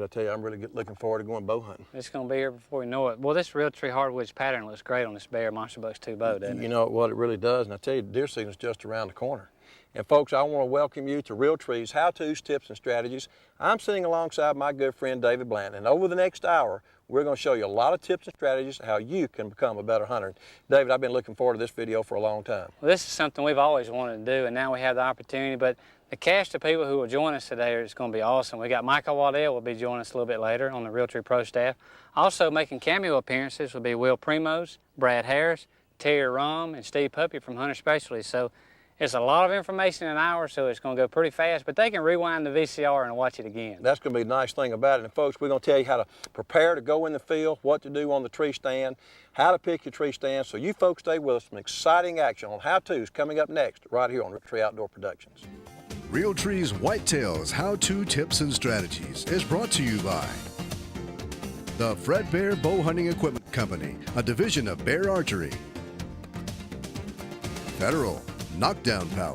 I tell you, I'm really looking forward to going bow hunting. It's going to be here before you know it. Well, this Realtree hardwoods pattern looks great on this Bear Monster Bucks 2 bow, doesn't it? You know what, it really does. And I tell you, deer season is just around the corner. And folks, I want to welcome you to Realtree's How-Tos, Tips, and Strategies. I'm sitting alongside my good friend David Blanton, and over the next hour, we're going to show you a lot of tips and strategies how you can become a better hunter. David, I've been looking forward to this video for a long time. Well, this is something we've always wanted to do, and now we have the opportunity. But the cast of people who will join us today is going to be awesome. We got Michael Waddell will be joining us a little bit later on the Realtree Pro staff. Also making cameo appearances will be Will Primos, Brad Harris, Terry Rom, and Steve Puppy from Hunter Specialties. So it's a lot of information in an hour, so it's going to go pretty fast, but they can rewind the VCR and watch it again. That's going to be the nice thing about it. And folks, we're going to tell you how to prepare to go in the field, what to do on the tree stand, how to pick your tree stand. So you folks stay with us. Some exciting action on how-tos coming up next right here on Realtree Outdoor Productions. Realtree's Whitetails How-To Tips and Strategies is brought to you by the Fred Bear Bow Hunting Equipment Company, a division of Bear Archery. Federal Knockdown Power.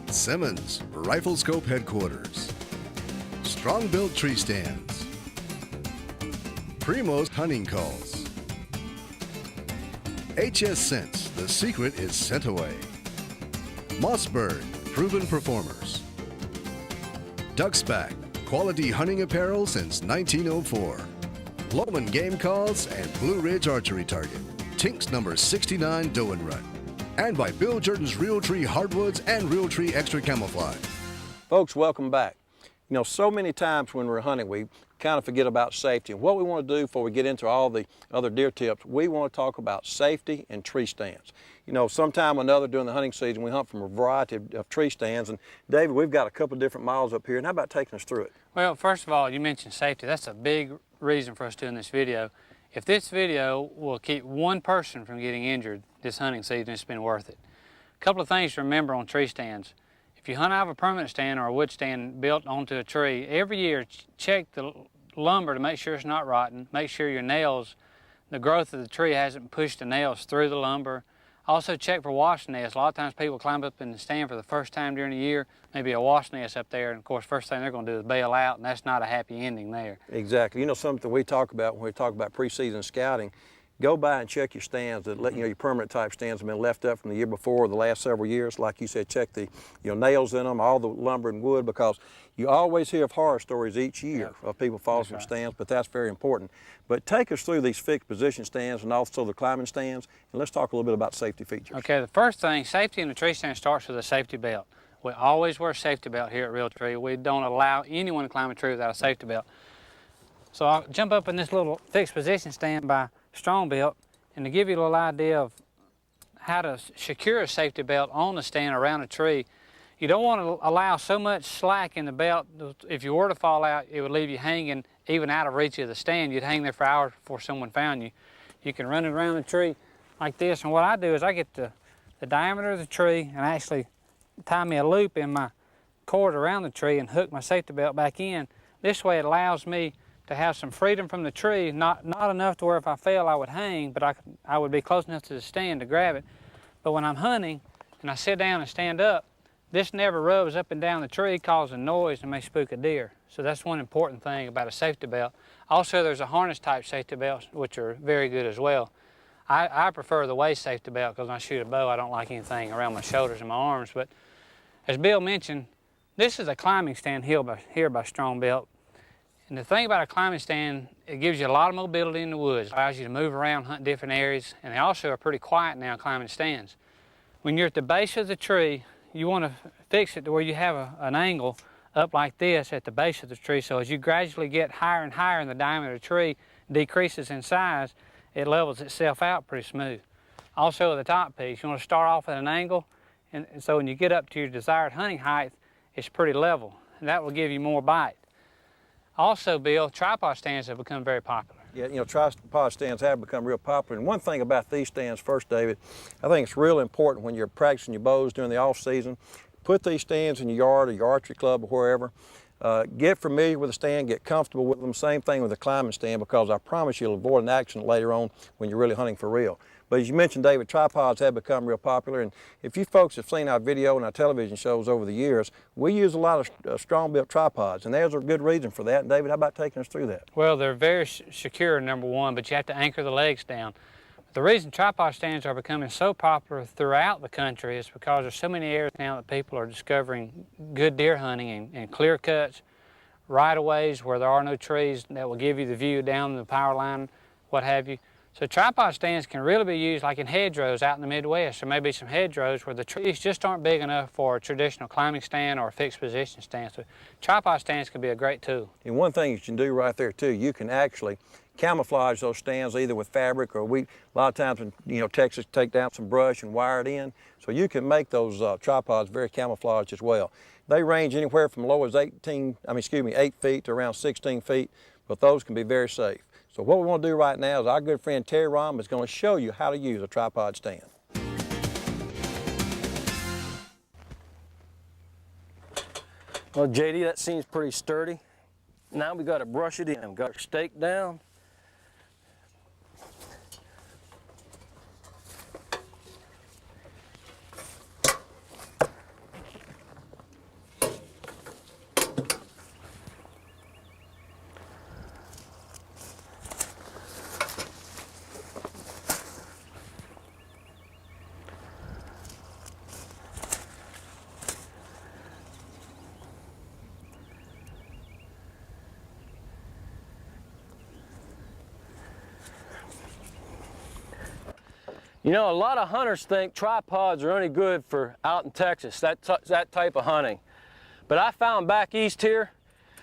Simmons Rifle Scope Headquarters. Strong Built Tree Stands. Primo's Hunting Calls. HS Scents, the secret is scent away. Mossberg, proven performers. Ducksback, quality hunting apparel since 1904. Loman Game Calls and Blue Ridge Archery Target. Tinks number 69 Doe and Run. And by Bill Jordan's Realtree Hardwoods and Realtree Extra Camouflage. Folks, welcome back. You know, so many times when we're hunting, we kind of forget about safety. And what we want to do before we get into all the other deer tips, we want to talk about safety and tree stands. You know, sometime or another during the hunting season, we hunt from a variety of tree stands. And David, we've got a couple of different models up here. And how about taking us through it? Well, first of all, you mentioned safety. That's a big reason for us doing this video. If this video will keep one person from getting injured this hunting season, it's been worth it. A couple of things to remember on tree stands. If you hunt out of a permanent stand or a wood stand built onto a tree, every year check the lumber to make sure it's not rotten. Make sure your nails, the growth of the tree hasn't pushed the nails through the lumber. Also check for wasp nests. A lot of times people climb up in the stand for the first time during the year, maybe a wasp nest up there, and of course first thing they're going to do is bail out, and that's not a happy ending there. Exactly. You know, something we talk about when we talk about preseason scouting, go by and check your stands that let you know your permanent type stands have been left up from the year before or the last several years. Like you said, check the nails in them, all the lumber and wood, because you always hear of horror stories each year of people falling from stands, but that's very important. But take us through these fixed position stands and also the climbing stands, and let's talk a little bit about safety features. Okay, the first thing, safety in the tree stand starts with a safety belt. We always wear a safety belt here at Realtree. We don't allow anyone to climb a tree without a safety belt. So I'll jump up in this little fixed position stand by Strong Belt, and to give you a little idea of how to secure a safety belt on the stand around a tree, you don't want to allow so much slack in the belt. If you were to fall out, it would leave you hanging even out of reach of the stand. You'd hang there for hours before someone found you. You can run it around the tree like this, and what I do is I get the diameter of the tree and I actually tie me a loop in my cord around the tree and hook my safety belt back in. This way it allows me to have some freedom from the tree, not enough to where if I fell I would hang, but I would be close enough to the stand to grab it. But when I'm hunting and I sit down and stand up, this never rubs up and down the tree, causing noise and may spook a deer. So that's one important thing about a safety belt. Also, there's a harness type safety belts, which are very good as well. I prefer the waist safety belt because when I shoot a bow, I don't like anything around my shoulders and my arms. But as Bill mentioned, this is a climbing stand here by Strong Belt. And the thing about a climbing stand, it gives you a lot of mobility in the woods. It allows you to move around, hunt different areas, and they also are pretty quiet now, climbing stands. When you're at the base of the tree, you want to fix it to where you have an angle up like this at the base of the tree, so as you gradually get higher and higher and the diameter of the tree decreases in size, it levels itself out pretty smooth. Also at the top piece, you want to start off at an angle, and so when you get up to your desired hunting height, it's pretty level, and that will give you more bite. Also, Bill, tripod stands have become very popular. Yeah, you know, tripod stands have become real popular. And one thing about these stands first, David, I think it's real important when you're practicing your bows during the off season, put these stands in your yard or your archery club or wherever. Get familiar with the stand, get comfortable with them. Same thing with the climbing stand, because I promise you'll avoid an accident later on when you're really hunting for real. But as you mentioned, David, tripods have become real popular, and if you folks have seen our video and our television shows over the years, we use a lot of strong-built tripods, and there's a good reason for that. And David, how about taking us through that? Well, they're very secure, number one, but you have to anchor the legs down. The reason tripod stands are becoming so popular throughout the country is because there's so many areas now that people are discovering good deer hunting and clear cuts, right-of-ways where there are no trees that will give you the view down the power line, what have you. So tripod stands can really be used like in hedgerows out in the Midwest. There may be some hedgerows where the trees just aren't big enough for a traditional climbing stand or a fixed position stand. So tripod stands can be a great tool. And one thing you can do right there too, you can actually camouflage those stands either with fabric or a lot of times in Texas take down some brush and wire it in. So you can make those tripods very camouflaged as well. They range anywhere from low as 8 feet to around 16 feet, but those can be very safe. So what we want to do right now is our good friend Terry Rom is going to show you how to use a tripod stand. Well, JD, that seems pretty sturdy. Now we got to brush it in. Got our stake down. You know, a lot of hunters think tripods are only good for out in Texas, that type of hunting. But I found back east here,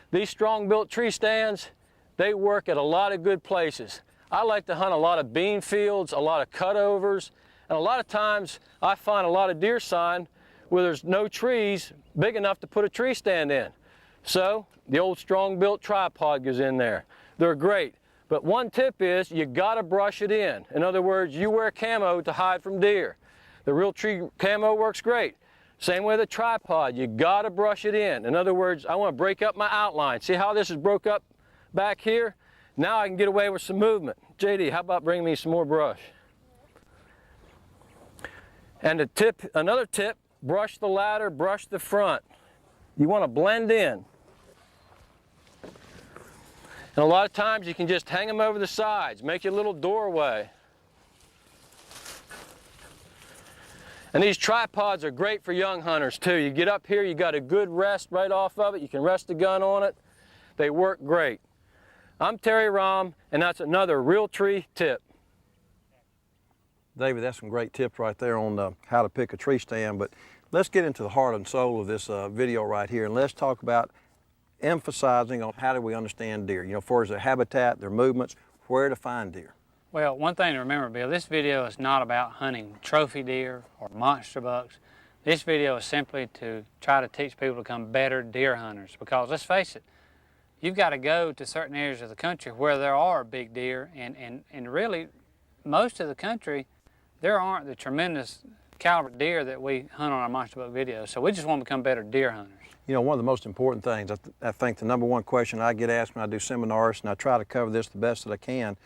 these strong-built tree stands, they work at a lot of good places. I like to hunt a lot of bean fields, a lot of cutovers, and a lot of times I find a lot of deer sign where there's no trees big enough to put a tree stand in. So the old strong-built tripod goes in there. They're great. But one tip is you gotta brush it in. In other words, you wear camo to hide from deer. The Realtree camo works great. Same with a tripod, you gotta brush it in. In other words, I wanna break up my outline. See how this is broke up back here? Now I can get away with some movement. JD, how about bringing me some more brush? And another tip, brush the ladder, brush the front. You wanna blend in. And a lot of times you can just hang them over the sides, make your little doorway. And these tripods are great for young hunters too. You get up here, you got a good rest right off of it. You can rest the gun on it. They work great. I'm Terry Rom, and that's another Realtree tip. David, that's some great tips right there on how to pick a tree stand, but let's get into the heart and soul of this video right here, and let's talk about emphasizing on how do we understand deer, for as their habitat, their movements, where to find deer. Well, one thing to remember, Bill, this video is not about hunting trophy deer or monster bucks. This video is simply to try to teach people to become better deer hunters, because let's face it, you've got to go to certain areas of the country where there are big deer, and really most of the country there aren't the tremendous caliber deer that we hunt on our monster buck videos. So we just want to become better deer hunters. One of the most important things, I think the number one question I get asked when I do seminars, and I try to cover this the best that I can,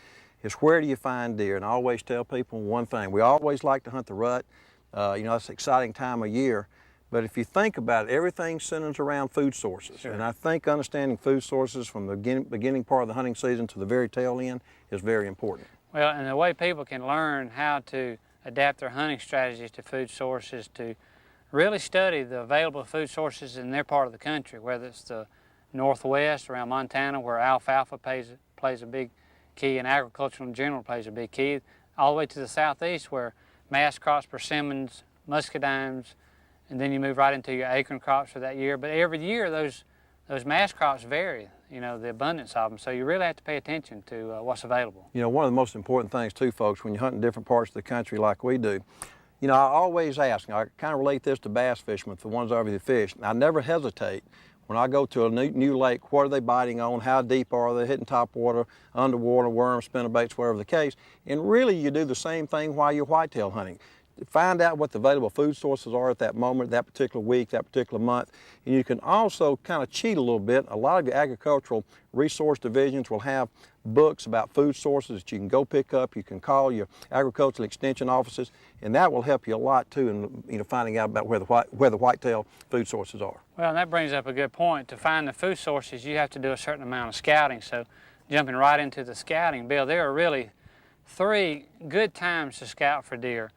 is where do you find deer? And I always tell people one thing, we always like to hunt the rut. It's an exciting time of year, but if you think about it, everything centers around food sources. Sure. And I think understanding food sources from the beginning part of the hunting season to the very tail end is very important. Well, and the way people can learn how to adapt their hunting strategies to food sources, to really study the available food sources in their part of the country, whether it's the Northwest around Montana where alfalfa plays a big key and agriculture in general plays a big key, all the way to the Southeast where mast crops, persimmons, muscadines, and then you move right into your acorn crops for that year. But every year those mast crops vary, the abundance of them, so you really have to pay attention to what's available. One of the most important things too, folks, when you hunt in different parts of the country like we do, I always ask, I kind of relate this to bass fishermen, the ones that already fish. I never hesitate when I go to a new lake, what are they biting on, how deep are they, hitting top water, underwater, worms, spinnerbaits, whatever the case. And really you do the same thing while you're whitetail hunting. find out what the available food sources are at that moment, that particular week, that particular month. And you can also kind of cheat a little bit. A lot of the agricultural resource divisions will have books about food sources that you can go pick up. You can call your agricultural extension offices, and that will help you a lot too in finding out about where the whitetail food sources are. Well, that brings up a good point. To find the food sources, you have to do a certain amount of scouting. So jumping right into the scouting, Bill, there are really 3 good times to scout for deer.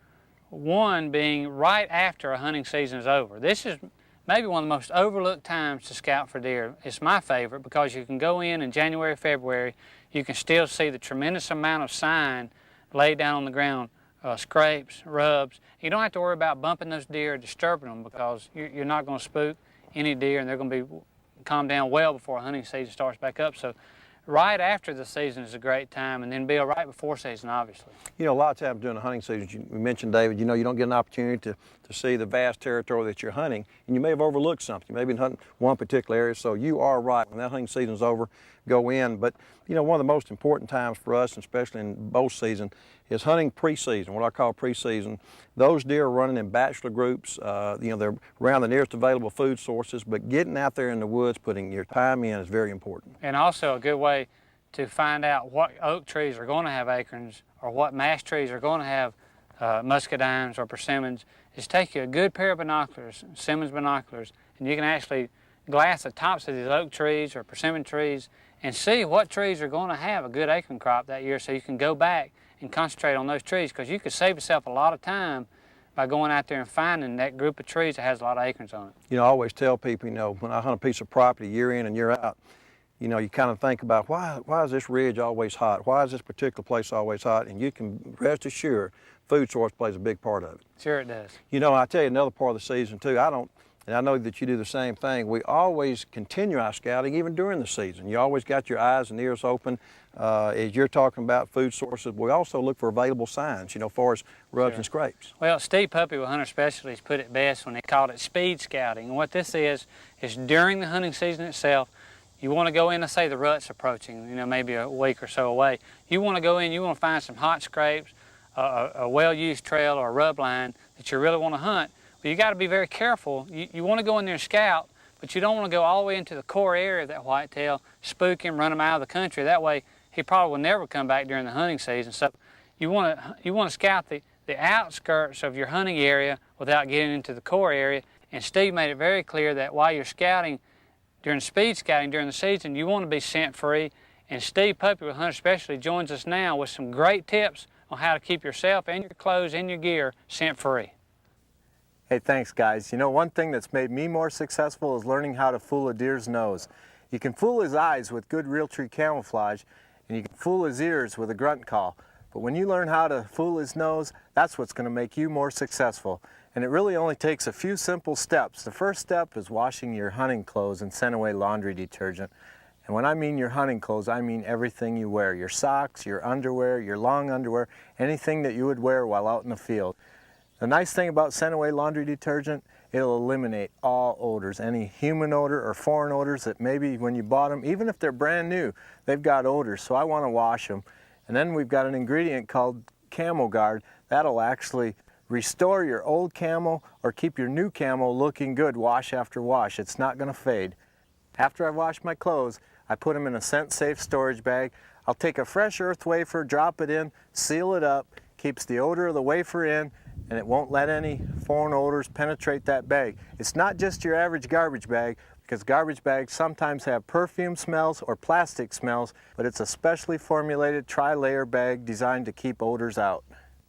One being right after a hunting season is over. This is maybe one of the most overlooked times to scout for deer. It's my favorite because you can go in January, February, you can still see the tremendous amount of sign laid down on the ground, scrapes, rubs. You don't have to worry about bumping those deer or disturbing them because you're not going to spook any deer, and they're going to be calmed down well before a hunting season starts back up. So right after the season is a great time, and then Bill, right before season, obviously. You know, a lot of times during the hunting season, we mentioned, David, you know, you don't get an opportunity to see the vast territory that you're hunting, and you may have overlooked something. You may have been hunting one particular area, so you are right. When that hunting season's over, go in. But, you know, one of the most important times for us, especially in bow season, is hunting preseason, what I call preseason. Those deer are running in bachelor groups. You know, they're around the nearest available food sources, but getting out there in the woods, putting your time in is very important. And also a good way to find out what oak trees are going to have acorns or what mash trees are going to have muscadines or persimmons is take you a good pair of binoculars, Simmons binoculars, and you can actually glass the tops of these oak trees or persimmon trees and see what trees are going to have a good acorn crop that year, so you can go back and concentrate on those trees, because you could save yourself a lot of time by going out there and finding that group of trees that has a lot of acorns on it. You know, I always tell people, you know, when I hunt a piece of property year in and year out, you know, you kind of think about why is this ridge always hot? Why is this particular place always hot? And you can rest assured food source plays a big part of it. Sure it does. You know, I tell you another part of the season too, and I know that you do the same thing, we always continue our scouting even during the season. You always got your eyes and ears open. As you're talking about food sources, we also look for available signs, you know, as far as rubs and scrapes. Well, Steve Puppy with Hunter Specialties put it best when they called it speed scouting. And what this is during the hunting season itself, you want to go in, let's say the rut's approaching, you know, maybe a week or so away. You want to go in, you want to find some hot scrapes, a well-used trail or a rub line that you really want to hunt. But you got to be very careful. You want to go in there and scout, but you don't want to go all the way into the core area of that whitetail, spook him, run him out of the country. That way, he probably will never come back during the hunting season. So you want to scout the outskirts of your hunting area without getting into the core area. And Steve made it very clear that while you're scouting, during speed scouting during the season, you want to be scent free. And Steve Puppy with Hunter Specialty joins us now with some great tips on how to keep yourself and your clothes and your gear scent free. Hey, thanks guys. You know, one thing that's made me more successful is learning how to fool a deer's nose. You can fool his eyes with good Realtree camouflage, and you can fool his ears with a grunt call. But when you learn how to fool his nose, that's what's going to make you more successful. And it really only takes a few simple steps. The first step is washing your hunting clothes in Scent-Away laundry detergent. And when I mean your hunting clothes, I mean everything you wear. Your socks, your underwear, your long underwear, anything that you would wear while out in the field. The nice thing about Scent-Away laundry detergent, it'll eliminate all odors, any human odor or foreign odors that maybe when you bought them, even if they're brand new, they've got odors, so I want to wash them. And then we've got an ingredient called Camo Guard that'll actually restore your old camo or keep your new camo looking good wash after wash. It's not going to fade. After I've washed my clothes, I put them in a scent-safe storage bag. I'll take a fresh earth wafer, drop it in, seal it up, keeps the odor of the wafer in, and it won't let any foreign odors penetrate that bag. It's not just your average garbage bag, because garbage bags sometimes have perfume smells or plastic smells, but it's a specially formulated tri-layer bag designed to keep odors out.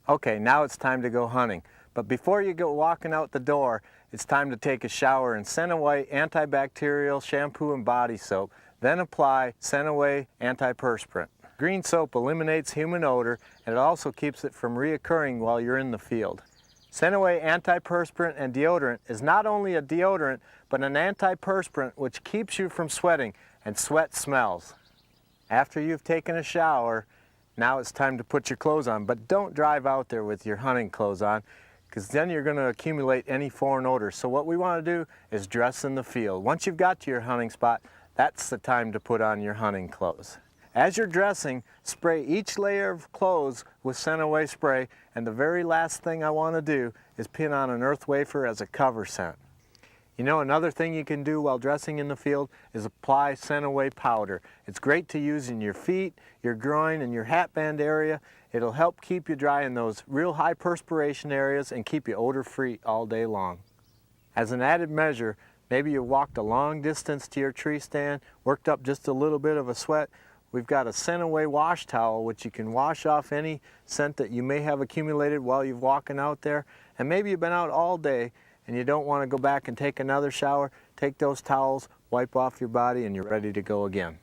Okay, now it's time to go hunting. But before you go walking out the door, it's time to take a shower in Scent-Away antibacterial shampoo and body soap. Then apply Scent-Away antiperspirant. Green soap eliminates human odor, and it also keeps it from reoccurring while you're in the field. Scent-Away antiperspirant and deodorant is not only a deodorant, but an antiperspirant which keeps you from sweating, and sweat smells. After you've taken a shower, now it's time to put your clothes on, but don't drive out there with your hunting clothes on, because then you're going to accumulate any foreign odors. So what we want to do is dress in the field. Once you've got to your hunting spot, that's the time to put on your hunting clothes. As you're dressing, spray each layer of clothes with scent away spray, and the very last thing I want to do is pin on an earth wafer as a cover scent. You know, another thing you can do while dressing in the field is apply scent away powder. It's great to use in your feet, your groin, and your hat band area. It'll help keep you dry in those real high perspiration areas and keep you odor free all day long. As an added measure, maybe you walked a long distance to your tree stand, worked up just a little bit of a sweat. We've got a scent away wash towel which you can wash off any scent that you may have accumulated while you're walking out there. And maybe you've been out all day and you don't want to go back and take another shower. Take those towels, wipe off your body, and you're ready to go again.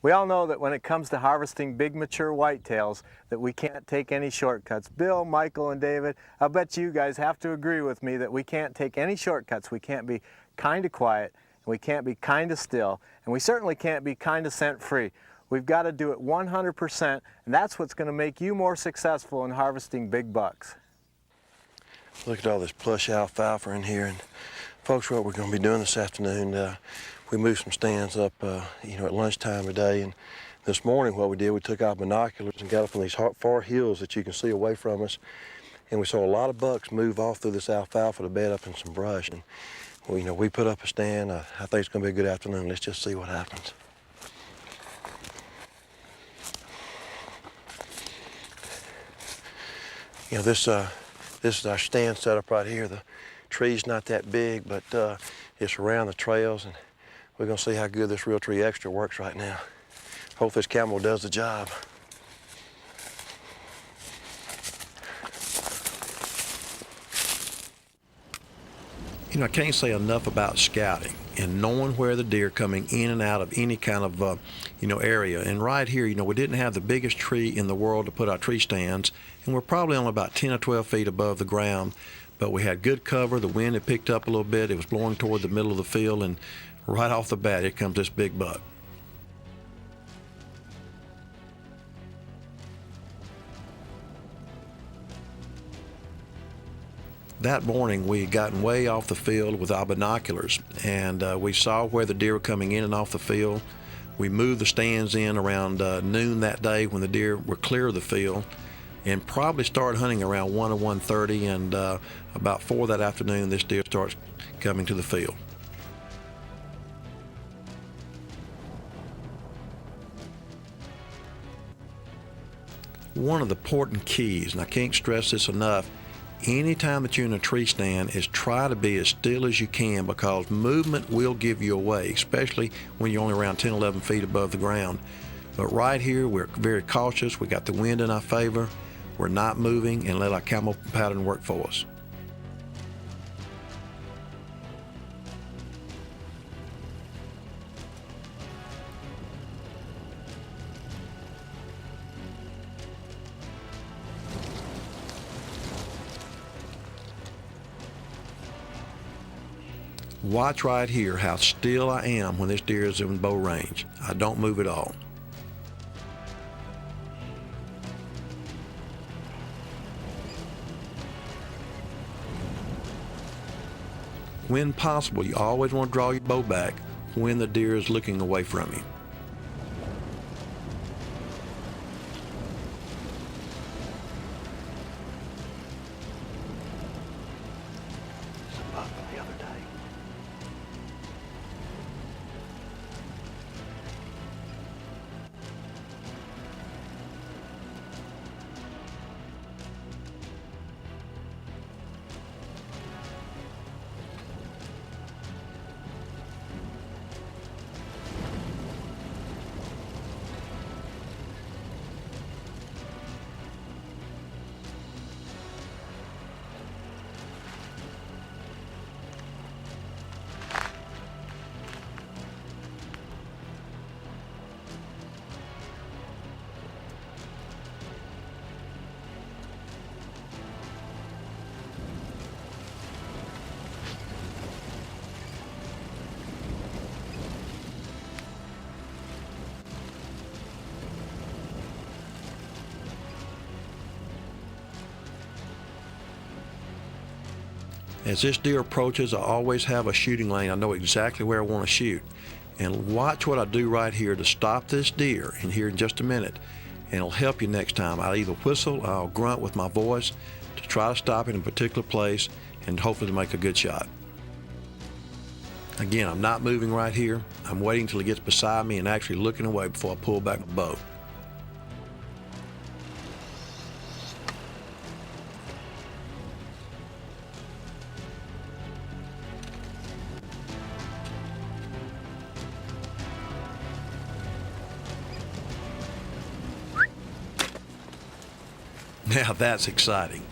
We all know that when it comes to harvesting big mature whitetails that we can't take any shortcuts. Bill, Michael, and David, I'll bet you guys have to agree with me that we can't take any shortcuts. We can't be kind of quiet, and we can't be kind of still, and we certainly can't be kind of scent free. We've got to do it 100%, and that's what's going to make you more successful in harvesting big bucks. Look at all this plush alfalfa in here, and folks, what we're going to be doing this afternoon, we moved some stands up, at lunchtime today, and this morning what we did, we took our binoculars and got up on these far hills that you can see away from us, and we saw a lot of bucks move off through this alfalfa to bed up in some brush, and we put up a stand. I think it's going to be a good afternoon. Let's just see what happens. This is our stand setup right here. The tree's not that big, but it's around the trails, and we're gonna see how good this Realtree Extra works right now. Hope this camel does the job. I can't say enough about scouting and knowing where the deer are coming in and out of any kind of area. And right here, we didn't have the biggest tree in the world to put our tree stands, and we're probably only about 10 or 12 feet above the ground, but we had good cover. The wind had picked up a little bit. It was blowing toward the middle of the field, and right off the bat, here comes this big buck. That morning, we had gotten way off the field with our binoculars, and we saw where the deer were coming in and off the field. We moved the stands in around noon that day when the deer were clear of the field, and probably started hunting around 1 or 1:30, and about 4 that afternoon, this deer starts coming to the field. One of the important keys, and I can't stress this enough, anytime that you're in a tree stand, is try to be as still as you can, because movement will give you away, especially when you're only around 10, 11 feet above the ground. But right here, we're very cautious. We got the wind in our favor. We're not moving, and let our camel pattern work for us. Watch right here how still I am when this deer is in bow range. I don't move at all. When possible, you always want to draw your bow back when the deer is looking away from you. As this deer approaches, I always have a shooting lane. I know exactly where I want to shoot. and watch what I do right here to stop this deer in here in just a minute, and it'll help you next time. I'll either whistle or I'll grunt with my voice to try to stop it in a particular place and hopefully to make a good shot. Again, I'm not moving right here. I'm waiting until he gets beside me and actually looking away before I pull back my bow. Now that's exciting.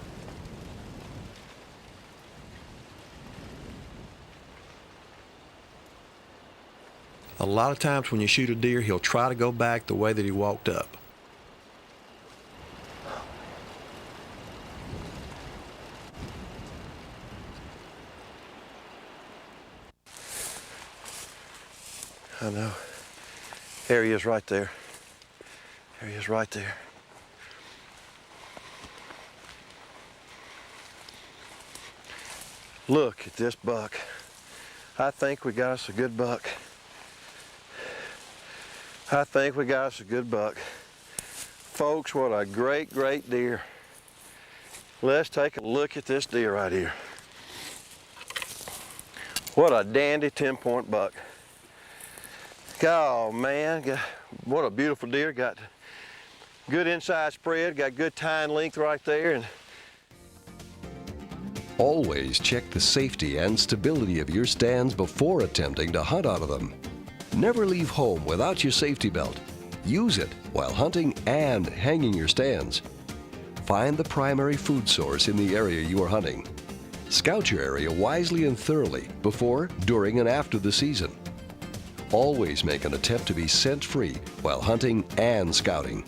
A lot of times when you shoot a deer, he'll try to go back the way that he walked up. I know. There he is right there. There he is right there. Look at this buck. I think we got us a good buck. I think we got us a good buck. Folks, what a great, great deer. Let's take a look at this deer right here. What a dandy 10-point buck. Oh man, what a beautiful deer. Got good inside spread, got good tine length right there. And always check the safety and stability of your stands before attempting to hunt out of them. Never leave home without your safety belt. Use it while hunting and hanging your stands. Find the primary food source in the area you are hunting. Scout your area wisely and thoroughly before, during, and after the season. Always make an attempt to be scent-free while hunting and scouting.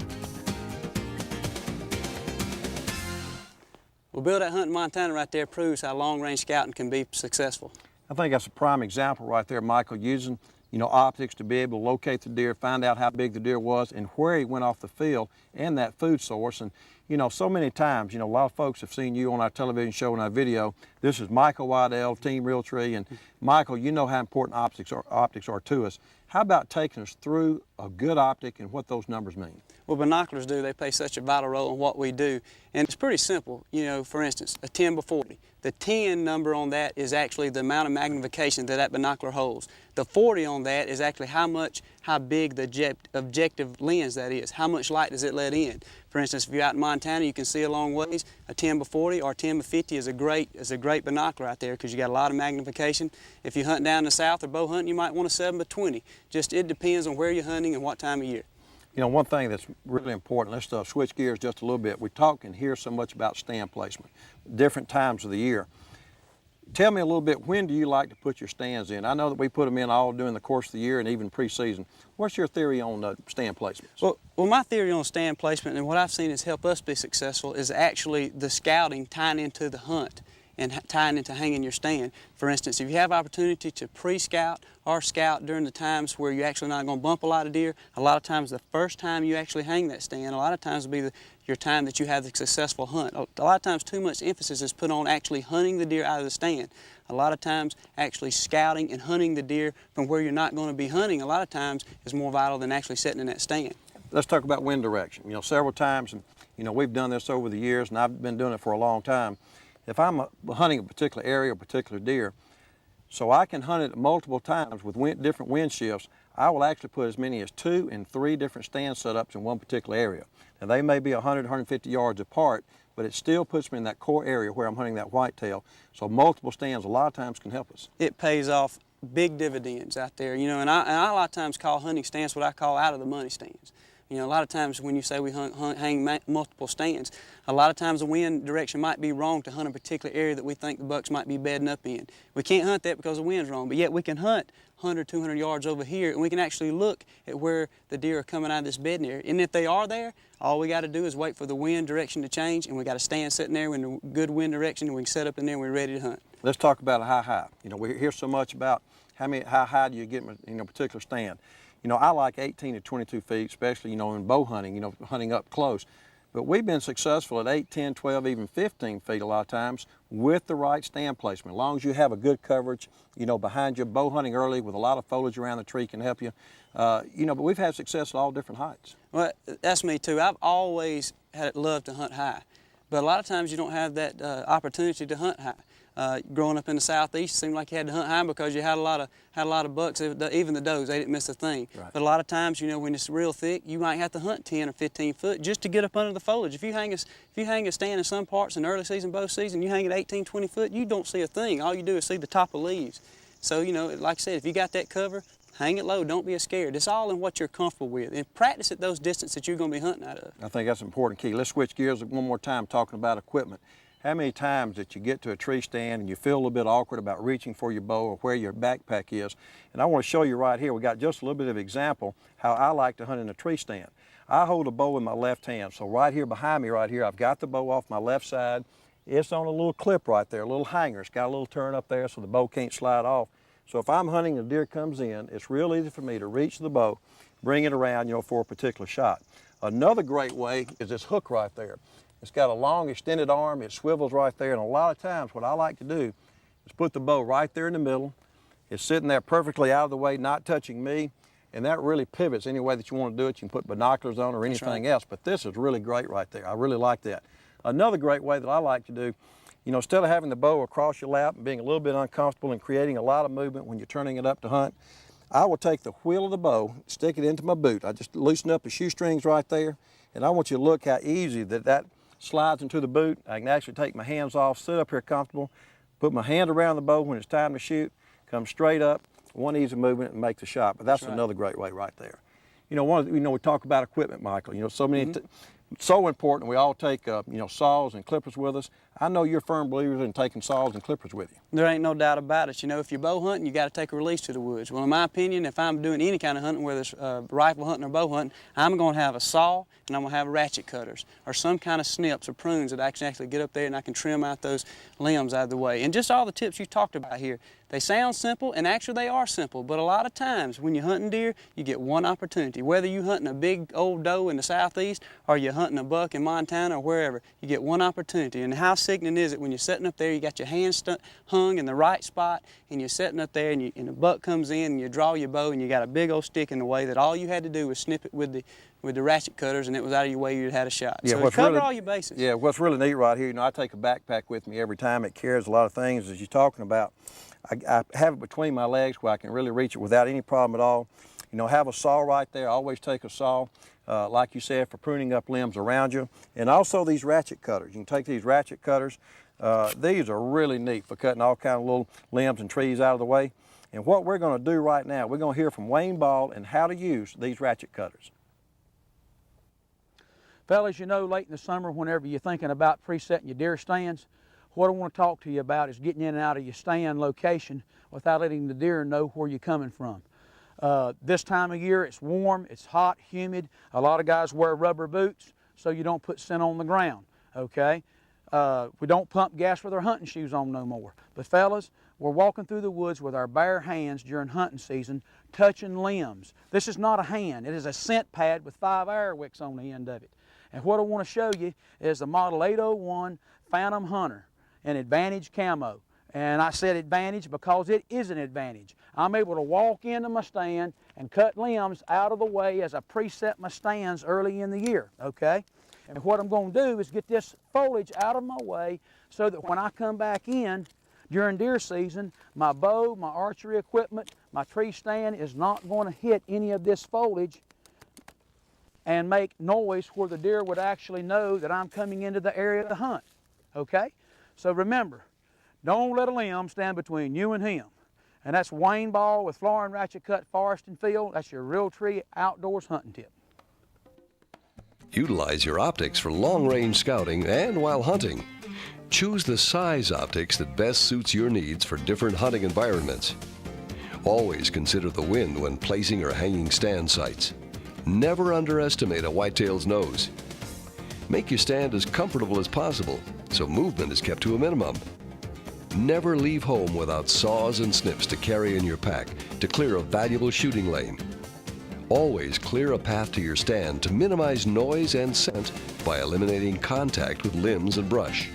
Well, Bill, that hunt in Montana right there proves how long-range scouting can be successful. I think that's a prime example right there, Michael, using optics to be able to locate the deer, find out how big the deer was and where he went off the field and that food source. And so many times, a lot of folks have seen you on our television show and our video. This is Michael Whitetail, Team Realtree, and Michael, you know how important optics are to us. How about taking us through a good optic and what those numbers mean? Well, binoculars they play such a vital role in what we do. And it's pretty simple. For instance, a 10-40. The 10 number on that is actually the amount of magnification that binocular holds. The 40 on that is actually how big the objective lens that is. How much light does it let in? For instance, if you're out in Montana, you can see a long ways. A 10-40 or a 10-50 is a great binocular out there because you got a lot of magnification. If you hunt down in the south or bow hunting, you might want a 7-20. Just it depends on where you're hunting and what time of year. One thing that's really important, let's switch gears just a little bit. We talk and hear so much about stand placement, different times of the year. Tell me a little bit, when do you like to put your stands in? I know that we put them in all during the course of the year and even pre-season. What's your theory on stand placements? Well, my theory on stand placement and what I've seen has helped us be successful is actually the scouting tying into the hunt and tying into hanging your stand. For instance, if you have opportunity to pre-scout or scout during the times where you're actually not going to bump a lot of deer, a lot of times the first time you actually hang that stand, a lot of times will be your time that you have the successful hunt. A lot of times too much emphasis is put on actually hunting the deer out of the stand. A lot of times actually scouting and hunting the deer from where you're not going to be hunting, a lot of times is more vital than actually sitting in that stand. Let's talk about wind direction. Several times, and we've done this over the years, and I've been doing it for a long time. If I'm hunting a particular area or particular deer, so I can hunt it multiple times with different wind shifts, I will actually put as many as 2 and 3 different stand setups in one particular area. Now they may be 100, 150 yards apart, but it still puts me in that core area where I'm hunting that whitetail. So multiple stands a lot of times can help us. It pays off big dividends out there, and I a lot of times call hunting stands what I call out of the money stands. A lot of times when you say we hang multiple stands, a lot of times the wind direction might be wrong to hunt a particular area that we think the bucks might be bedding up in. We can't hunt that because the wind's wrong, but yet we can hunt 100, 200 yards over here, and we can actually look at where the deer are coming out of this bedding area. And if they are there, all we got to do is wait for the wind direction to change, and we got to stand sitting there in the good wind direction, and we can set up in there and we're ready to hunt. Let's talk about a high. We hear so much about how high do you get in a particular stand. I like 18 to 22 feet, especially, in bow hunting, hunting up close. But we've been successful at 8, 10, 12, even 15 feet a lot of times with the right stand placement. As long as you have a good coverage, you know, behind you, bow hunting early with a lot of foliage around the tree can help you. You know, but we've had success at all different heights. Well, that's me too. I've always loved to hunt high, but a lot of times you don't have that opportunity to hunt high. Growing up in the southeast, it seemed like you had to hunt high because you had a lot of bucks. Even the does, they didn't miss a thing. Right. But a lot of times, you know, when it's real thick, you might have to hunt 10 or 15 foot just to get up under the foliage. If you hang a stand in some parts in early season bow season, you hang at 18, 20 foot, you don't see a thing. All you do is see the top of leaves. So, you know, like I said, if you got that cover, hang it low. Don't be scared. It's all in what you're comfortable with, and practice at those distances that you're going to be hunting out of. I think that's an important key. Let's switch gears one more time talking about equipment. How many times that you get to a tree stand and you feel a little bit awkward about reaching for your bow or where your backpack is? And I want to show you right here, we got just a little bit of example how I like to hunt in a tree stand. I hold a bow in my left hand, so right here behind me right here, I've got the bow off my left side. It's on a little clip right there, a little hanger. It's got a little turn up there so the bow can't slide off. So if I'm hunting and a deer comes in, it's real easy for me to reach the bow, bring it around, you know, for a particular shot. Another great way is this hook right there. It's got a long extended arm, it swivels right there, and a lot of times what I like to do is put the bow right there in the middle. It's sitting there perfectly out of the way, not touching me, and that really pivots any way that you want to do it. You can put binoculars on or anything else, but this is really great right there. I really like that. Another great way that I like to do, you know, instead of having the bow across your lap and being a little bit uncomfortable and creating a lot of movement when you're turning it up to hunt, I will take the wheel of the bow, stick it into my boot. I just loosen up the shoestrings right there, and I want you to look how easy that slides into the boot. I can actually take my hands off, sit up here comfortable, put my hand around the bow when it's time to shoot, come straight up, one easy movement and make the shot. But that's another great way right there. You know, we talk about equipment, Michael. You know, so many, so important. We all take, you know, saws and clippers with us. I know you're firm believers in taking saws and clippers with you. There ain't no doubt about it. You know, if you're bow hunting, you got to take a release to the woods. Well, in my opinion, if I'm doing any kind of hunting, whether it's rifle hunting or bow hunting, I'm going to have a saw and I'm going to have ratchet cutters or some kind of snips or prunes that I can actually get up there and I can trim out those limbs out of the way. And just all the tips you talked about here, they sound simple, and actually they are simple, but a lot of times when you're hunting deer, you get one opportunity. Whether you're hunting a big old doe in the southeast or you're hunting a buck in Montana or wherever, you get one opportunity. And how sickening is it when you're sitting up there, you got your hands hung in the right spot, and you're sitting up there and the buck comes in and you draw your bow and you got a big old stick in the way that all you had to do was snip it with the ratchet cutters, and it was out of your way, you'd had a shot. Yeah, so you cover all your bases. Yeah, what's really neat right here, you know, I take a backpack with me every time. It carries a lot of things, as you're talking about. I have it between my legs where I can really reach it without any problem at all. You know, have a saw right there. I always take a saw, like you said, for pruning up limbs around you. And also these ratchet cutters. You can take these ratchet cutters. These are really neat for cutting all kind of little limbs and trees out of the way. And what we're going to do right now, we're going to hear from Wayne Ball and how to use these ratchet cutters. Fellas, you know, late in the summer, whenever you're thinking about presetting your deer stands, what I want to talk to you about is getting in and out of your stand location without letting the deer know where you're coming from. This time of year, it's warm, it's hot, humid. A lot of guys wear rubber boots so you don't put scent on the ground, okay? We don't pump gas with our hunting shoes on no more. But fellas, we're walking through the woods with our bare hands during hunting season, touching limbs. This is not a hand, it is a scent pad with 5 air wicks on the end of it. And what I want to show you is the Model 801 Phantom Hunter in Advantage camo. And I said Advantage because it is an advantage. I'm able to walk into my stand and cut limbs out of the way as I preset my stands early in the year, okay? And what I'm going to do is get this foliage out of my way so that when I come back in during deer season, my bow, my archery equipment, my tree stand is not going to hit any of this foliage and make noise where the deer would actually know that I'm coming into the area to hunt, okay? So remember, don't let a limb stand between you and him. And that's Wayne Ball with Florin Ratchet Cut Forest and Field. That's your Realtree outdoors hunting tip. Utilize your optics for long-range scouting and while hunting. Choose the size optics that best suits your needs for different hunting environments. Always consider the wind when placing or hanging stand sites. Never underestimate a whitetail's nose. Make your stand as comfortable as possible so movement is kept to a minimum. Never leave home without saws and snips to carry in your pack to clear a valuable shooting lane. Always clear a path to your stand to minimize noise and scent by eliminating contact with limbs and brush.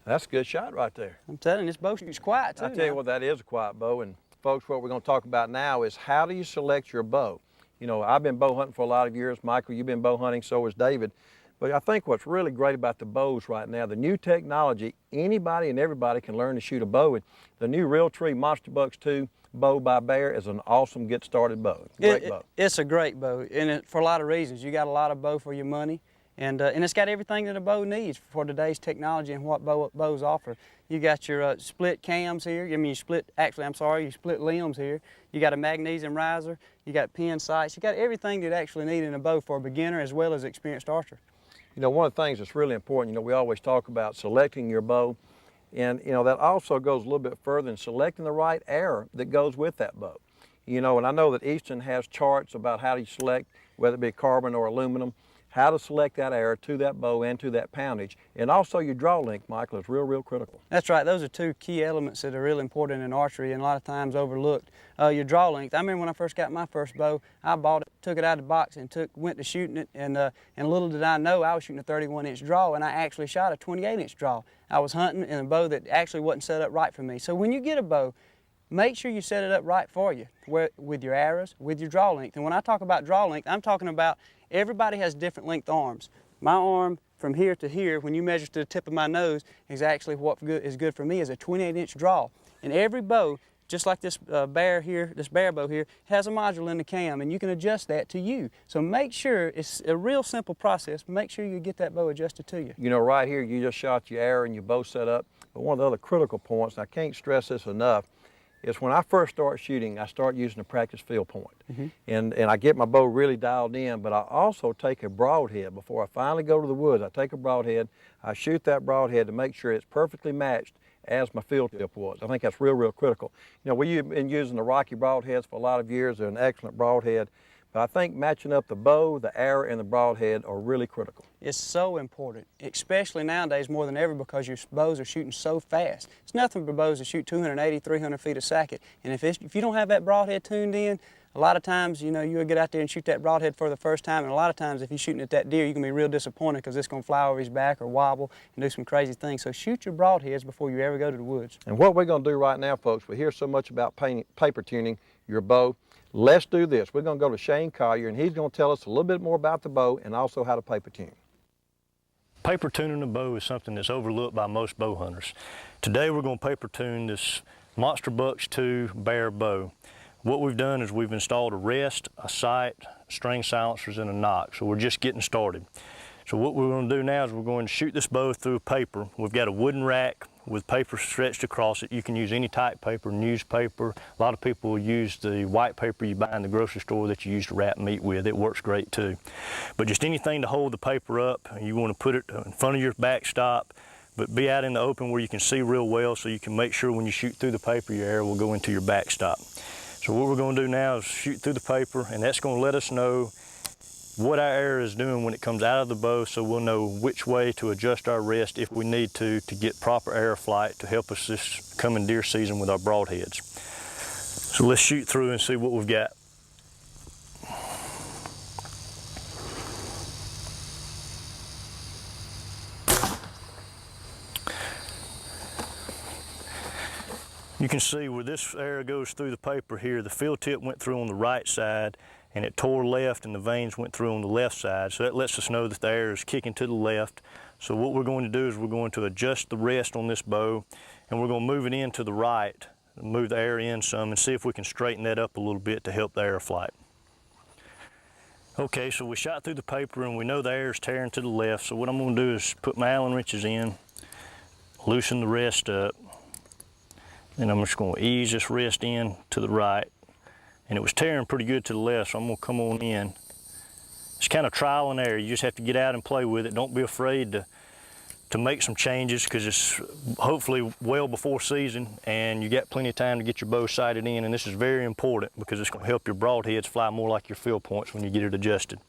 That's a good shot right there. I'm telling you, this bow shoots quiet too. I tell you what, that is a quiet bow. And folks, what we're going to talk about now is how do you select your bow? You know, I've been bow hunting for a lot of years. Michael, you've been bow hunting, so has David. But I think what's really great about the bows right now, the new technology, anybody and everybody can learn to shoot a bow. And the new Realtree Monster Bucks 2 bow by Bear is an awesome get started bow. Great bow. It's a great bow, and for a lot of reasons. You got a lot of bow for your money, and it's got everything that a bow needs for today's technology and what bows offer. You got your split cams here. I mean, you split limbs here. You got a magnesium riser. You got pin sights. You got everything that you actually need in a bow for a beginner as well as experienced archer. You know, one of the things that's really important, you know, we always talk about selecting your bow, and, you know, that also goes a little bit further in selecting the right arrow that goes with that bow. You know, and I know that Easton has charts about how you select, whether it be carbon or aluminum, how to select that arrow to that bow and to that poundage. And also your draw length, Michael, is real critical. That's right. Those are two key elements that are real important in archery and a lot of times overlooked. Your draw length. I remember when I first got my first bow, I bought it, took it out of the box, and went to shooting it. And little did I know I was shooting a 31-inch draw, and I actually shot a 28-inch draw. I was hunting in a bow that actually wasn't set up right for me. So when you get a bow, make sure you set it up right for you, with your arrows, with your draw length. And when I talk about draw length, I'm talking about everybody has different length arms. My arm from here to here, when you measure to the tip of my nose, is actually what is good for me is a 28-inch draw. And every bow, just like this Bear here, this Bear bow here, has a module in the cam, and you can adjust that to you. So make sure, it's a real simple process, make sure you get that bow adjusted to you. You know, right here, you just shot your arrow and your bow set up, but one of the other critical points, and I can't stress this enough, is when I first start shooting, I start using a practice field point. And I get my bow really dialed in, but I also take a broadhead. Before I finally go to the woods, I take a broadhead, I shoot that broadhead to make sure it's perfectly matched as my field tip was. I think that's real critical. You know, we've been using the Rocky broadheads for a lot of years. They're an excellent broadhead. But I think matching up the bow, the arrow, and the broadhead are really critical. It's so important, especially nowadays more than ever because your bows are shooting so fast. It's nothing but bows that shoot 280, 300 feet a second. And if you don't have that broadhead tuned in, a lot of times, you know, you'll get out there and shoot that broadhead for the first time, and a lot of times if you're shooting at that deer, you're going to be real disappointed because it's going to fly over his back or wobble and do some crazy things. So shoot your broadheads before you ever go to the woods. And what we're going to do right now, folks, we hear so much about paper tuning your bow. Let's do this. We're going to go to Shane Collier, and he's going to tell us a little bit more about the bow and also how to paper tune. Paper tuning a bow is something that's overlooked by most bow hunters. Today we're going to paper tune this Monster Bucks 2 Bear bow. What we've done is we've installed a rest, a sight, string silencers, and a knock. So we're just getting started. So what we're going to do now is we're going to shoot this bow through paper. We've got a wooden rack with paper stretched across it. You can use any type paper, newspaper. A lot of people will use the white paper you buy in the grocery store that you use to wrap meat with. It works great too. But just anything to hold the paper up, you want to put it in front of your backstop, but be out in the open where you can see real well so you can make sure when you shoot through the paper, your arrow will go into your backstop. So what we're going to do now is shoot through the paper, and that's going to let us know what our arrow is doing when it comes out of the bow, so we'll know which way to adjust our rest if we need to get proper arrow flight to help us this coming deer season with our broadheads. So let's shoot through and see what we've got. You can see where this arrow goes through the paper here, the field tip went through on the right side and it tore left and the veins went through on the left side. So that lets us know that the arrow is kicking to the left. So what we're going to do is we're going to adjust the rest on this bow and we're going to move it in to the right, move the arrow in some and see if we can straighten that up a little bit to help the arrow flight. Okay, so we shot through the paper and we know the arrow is tearing to the left. So what I'm going to do is put my Allen wrenches in, loosen the rest up, and I'm just going to ease this rest in to the right. And it was tearing pretty good to the left, so I'm going to come on in. It's kind of trial and error. You just have to get out and play with it. Don't be afraid to make some changes because it's hopefully well before season and you got plenty of time to get your bow sighted in, and this is very important because it's going to help your broadheads fly more like your field points when you get it adjusted.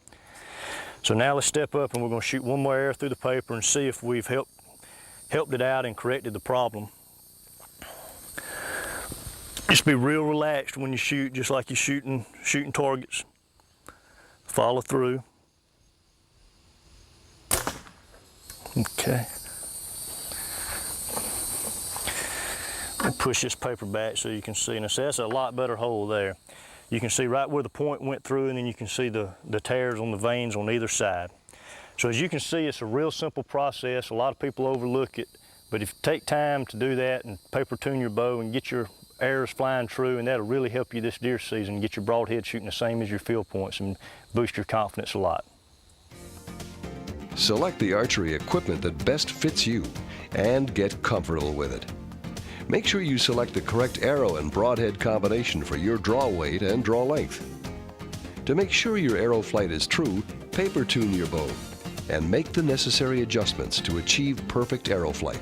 So now let's step up and we're going to shoot one more arrow through the paper and see if we've helped it out and corrected the problem. Just be real relaxed when you shoot, just like you're shooting targets. Follow through. Okay. We'll push this paper back so you can see. Now, see, that's a lot better hole there. You can see right where the point went through, and then you can see the tears on the veins on either side. So as you can see, it's a real simple process. A lot of people overlook it, but if you take time to do that and paper tune your bow and get your arrows flying true, and that'll really help you this deer season, get your broadhead shooting the same as your field points and boost your confidence a lot. Select the archery equipment that best fits you and get comfortable with it. Make sure you select the correct arrow and broadhead combination for your draw weight and draw length. To make sure your arrow flight is true, paper tune your bow and make the necessary adjustments to achieve perfect arrow flight.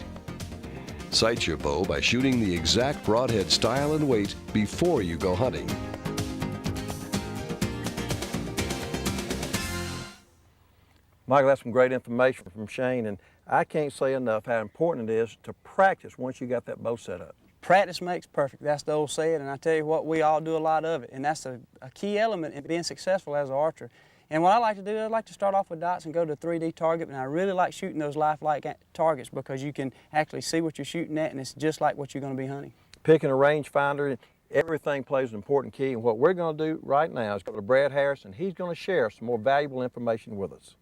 Sight your bow by shooting the exact broadhead style and weight before you go hunting. Michael, that's some great information from Shane, and I can't say enough how important it is to practice once you got that bow set up. Practice makes perfect. That's the old saying, and I tell you what, we all do a lot of it, and that's a key element in being successful as an archer. And what I like to do, I like to start off with dots and go to a 3D target, and I really like shooting those lifelike targets because you can actually see what you're shooting at, and it's just like what you're going to be hunting. Picking a rangefinder, everything plays an important key, and what we're going to do right now is go to Brad Harris, and he's going to share some more valuable information with us.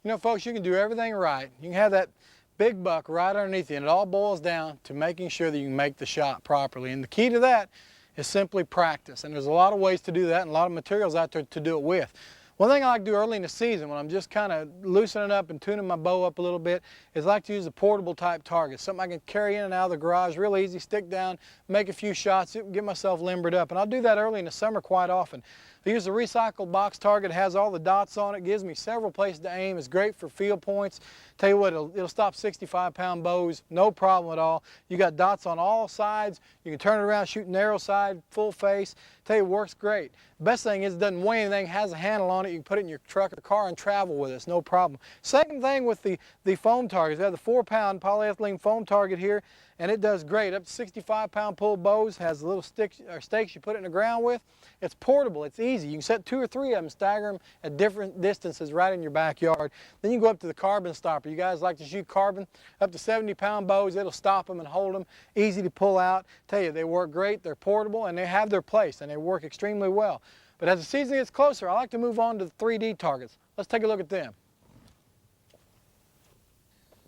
You know, folks, you can do everything right. You can have that big buck right underneath you, and it all boils down to making sure that you can make the shot properly. And the key to that is simply practice. And there's a lot of ways to do that and a lot of materials out there to do it with. One thing I like to do early in the season when I'm just kind of loosening up and tuning my bow up a little bit is I like to use a portable type target, something I can carry in and out of the garage real easy, stick down, make a few shots, get myself limbered up. And I'll do that early in the summer quite often. I use a recycled box target. It has all the dots on it, gives me several places to aim. It's great for field points. Tell you what, it'll stop 65-pound bows, no problem at all. You got dots on all sides. You can turn it around, shoot narrow side, full face. Tell you, it works great. Best thing is it doesn't weigh anything, has a handle on it. You can put it in your truck or car and travel with it. It's no problem. Same thing with the foam targets. We have the 4-pound polyethylene foam target here, and it does great. Up to 65-pound pull bows, has little stakes you put it in the ground with. It's portable, it's easy. You can set 2 or 3 of them, stagger them at different distances right in your backyard. Then you go up to the carbon stopper. You guys like to shoot carbon, up to 70-pound bows. It'll stop them and hold them, easy to pull out. Tell you, they work great, they're portable, and they have their place, and they work extremely well. But as the season gets closer, I like to move on to the 3D targets. Let's take a look at them.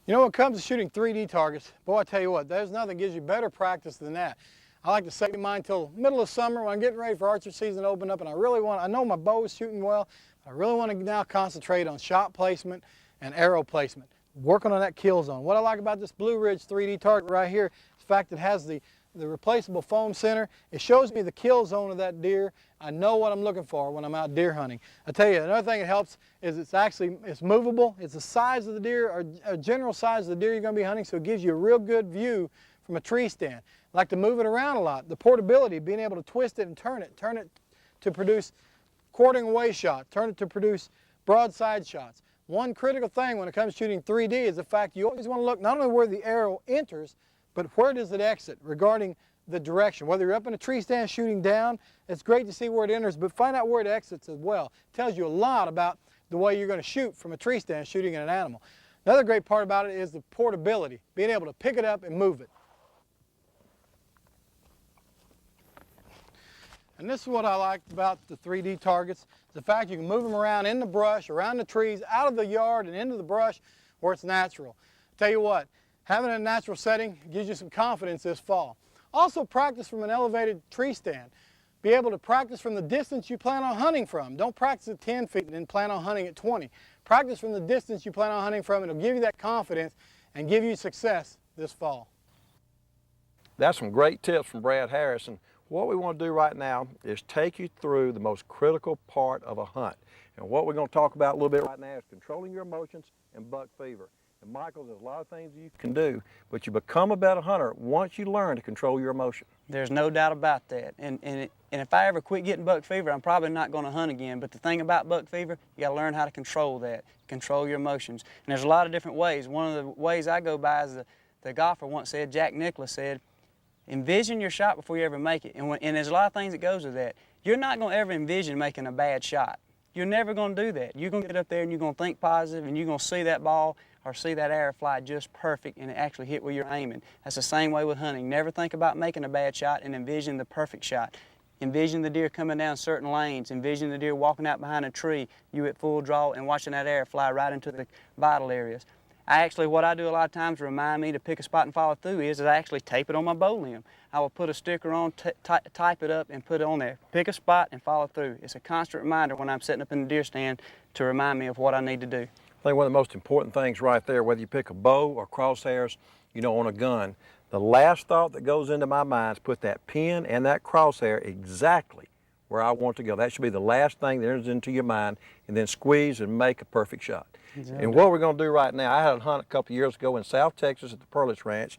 You know, when it comes to shooting 3D targets, boy, I tell you what, there's nothing that gives you better practice than that. I like to save mine until middle of summer when I'm getting ready for archery season to open up, and I know my bow is shooting well. I really want to now concentrate on shot placement and arrow placement, working on that kill zone. What I like about this Blue Ridge 3D target right here is the fact that it has the replaceable foam center. It shows me the kill zone of that deer. I know what I'm looking for when I'm out deer hunting. I tell you, another thing that helps is it's movable. It's the size of the deer, or a general size of the deer you're going to be hunting, so it gives you a real good view from a tree stand. I like to move it around a lot. The portability, being able to twist it and turn it to produce quartering away shots, turn it to produce broadside shots. One critical thing when it comes to shooting 3D is the fact you always want to look not only where the arrow enters, but where does it exit regarding the direction. Whether you're up in a tree stand shooting down, it's great to see where it enters, but find out where it exits as well. It tells you a lot about the way you're going to shoot from a tree stand shooting at an animal. Another great part about it is the portability, being able to pick it up and move it. And this is what I like about the 3D targets, the fact you can move them around in the brush, around the trees, out of the yard and into the brush where it's natural. Tell you what, having a natural setting gives you some confidence this fall. Also practice from an elevated tree stand. Be able to practice from the distance you plan on hunting from. Don't practice at 10 feet and then plan on hunting at 20. Practice from the distance you plan on hunting from. It'll give you that confidence and give you success this fall. That's some great tips from Brad Harris. And what we want to do right now is take you through the most critical part of a hunt. And what we're going to talk about a little bit right now is controlling your emotions and buck fever. And Michael, there's a lot of things you can do, but you become a better hunter once you learn to control your emotion. There's no doubt about that. And if I ever quit getting buck fever, I'm probably not going to hunt again. But the thing about buck fever, you got to learn how to control that, control your emotions. And there's a lot of different ways. One of the ways I go by is the golfer once said, Jack Nicklaus said, envision your shot before you ever make it. And there's a lot of things that goes with that. You're not going to ever envision making a bad shot. You're never going to do that. You're going to get up there and you're going to think positive, and you're going to see that ball or see that arrow fly just perfect and it actually hit where you're aiming. That's the same way with hunting. Never think about making a bad shot and envision the perfect shot. Envision the deer coming down certain lanes. Envision the deer walking out behind a tree, you at full draw, and watching that arrow fly right into the vital areas. What I do a lot of times to remind me to pick a spot and follow through is I actually tape it on my bow limb. I will put a sticker on, type it up, and put it on there. Pick a spot and follow through. It's a constant reminder when I'm sitting up in the deer stand to remind me of what I need to do. I think one of the most important things right there, whether you pick a bow or crosshairs, on a gun, the last thought that goes into my mind is put that pin and that crosshair exactly where I want to go. That should be the last thing that enters into your mind, and then squeeze and make a perfect shot. Exactly. And what we're going to do right now, I had a hunt a couple years ago in South Texas at the Perlich Ranch,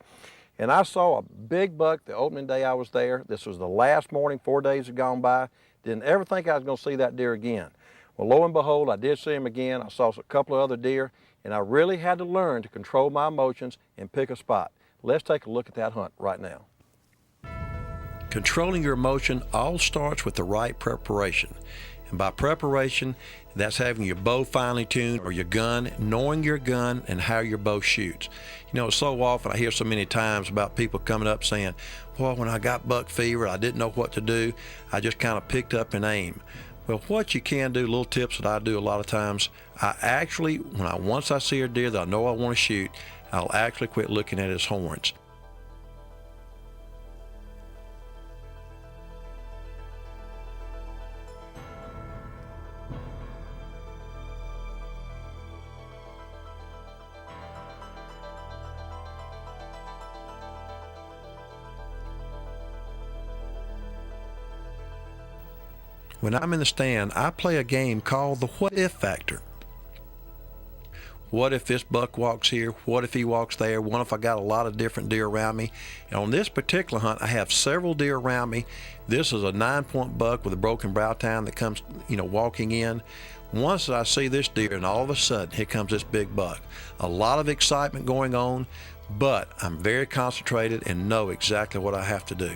and I saw a big buck the opening day I was there. This was the last morning, 4 days had gone by. Didn't ever think I was going to see that deer again. Well, lo and behold, I did see him again. I saw a couple of other deer, and I really had to learn to control my emotions and pick a spot. Let's take a look at that hunt right now. Controlling your emotion all starts with the right preparation. And by preparation, that's having your bow finely tuned or your gun, knowing your gun and how your bow shoots. So often I hear so many times about people coming up saying, well, when I got buck fever, I didn't know what to do. I just kind of picked up and aimed. Well, what you can do, little tips that I do a lot of times, I actually, once I see a deer that I know I want to shoot, I'll actually quit looking at his horns. When I'm in the stand, I play a game called the what if factor. What if this buck walks here? What if he walks there? What if I got a lot of different deer around me? And on this particular hunt, I have several deer around me. This is a 9-point buck with a broken brow tine that comes, walking in. Once I see this deer, and all of a sudden, here comes this big buck. A lot of excitement going on, but I'm very concentrated and know exactly what I have to do.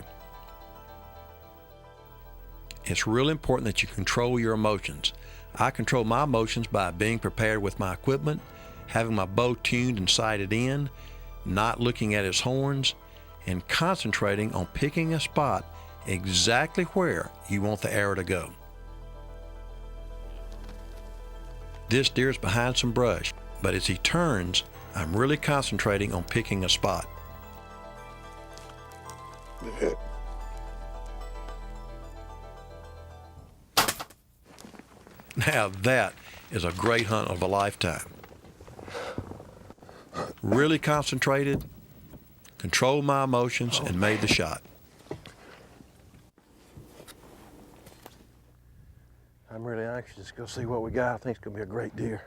It's really important that you control your emotions. I control my emotions by being prepared with my equipment, having my bow tuned and sighted in, not looking at his horns, and concentrating on picking a spot exactly where you want the arrow to go. This deer is behind some brush, but as he turns, I'm really concentrating on picking a spot. Now that is a great hunt of a lifetime. Really concentrated, controlled my emotions, and made the shot. I'm really anxious to go see what we got. I think it's going to be a great deer.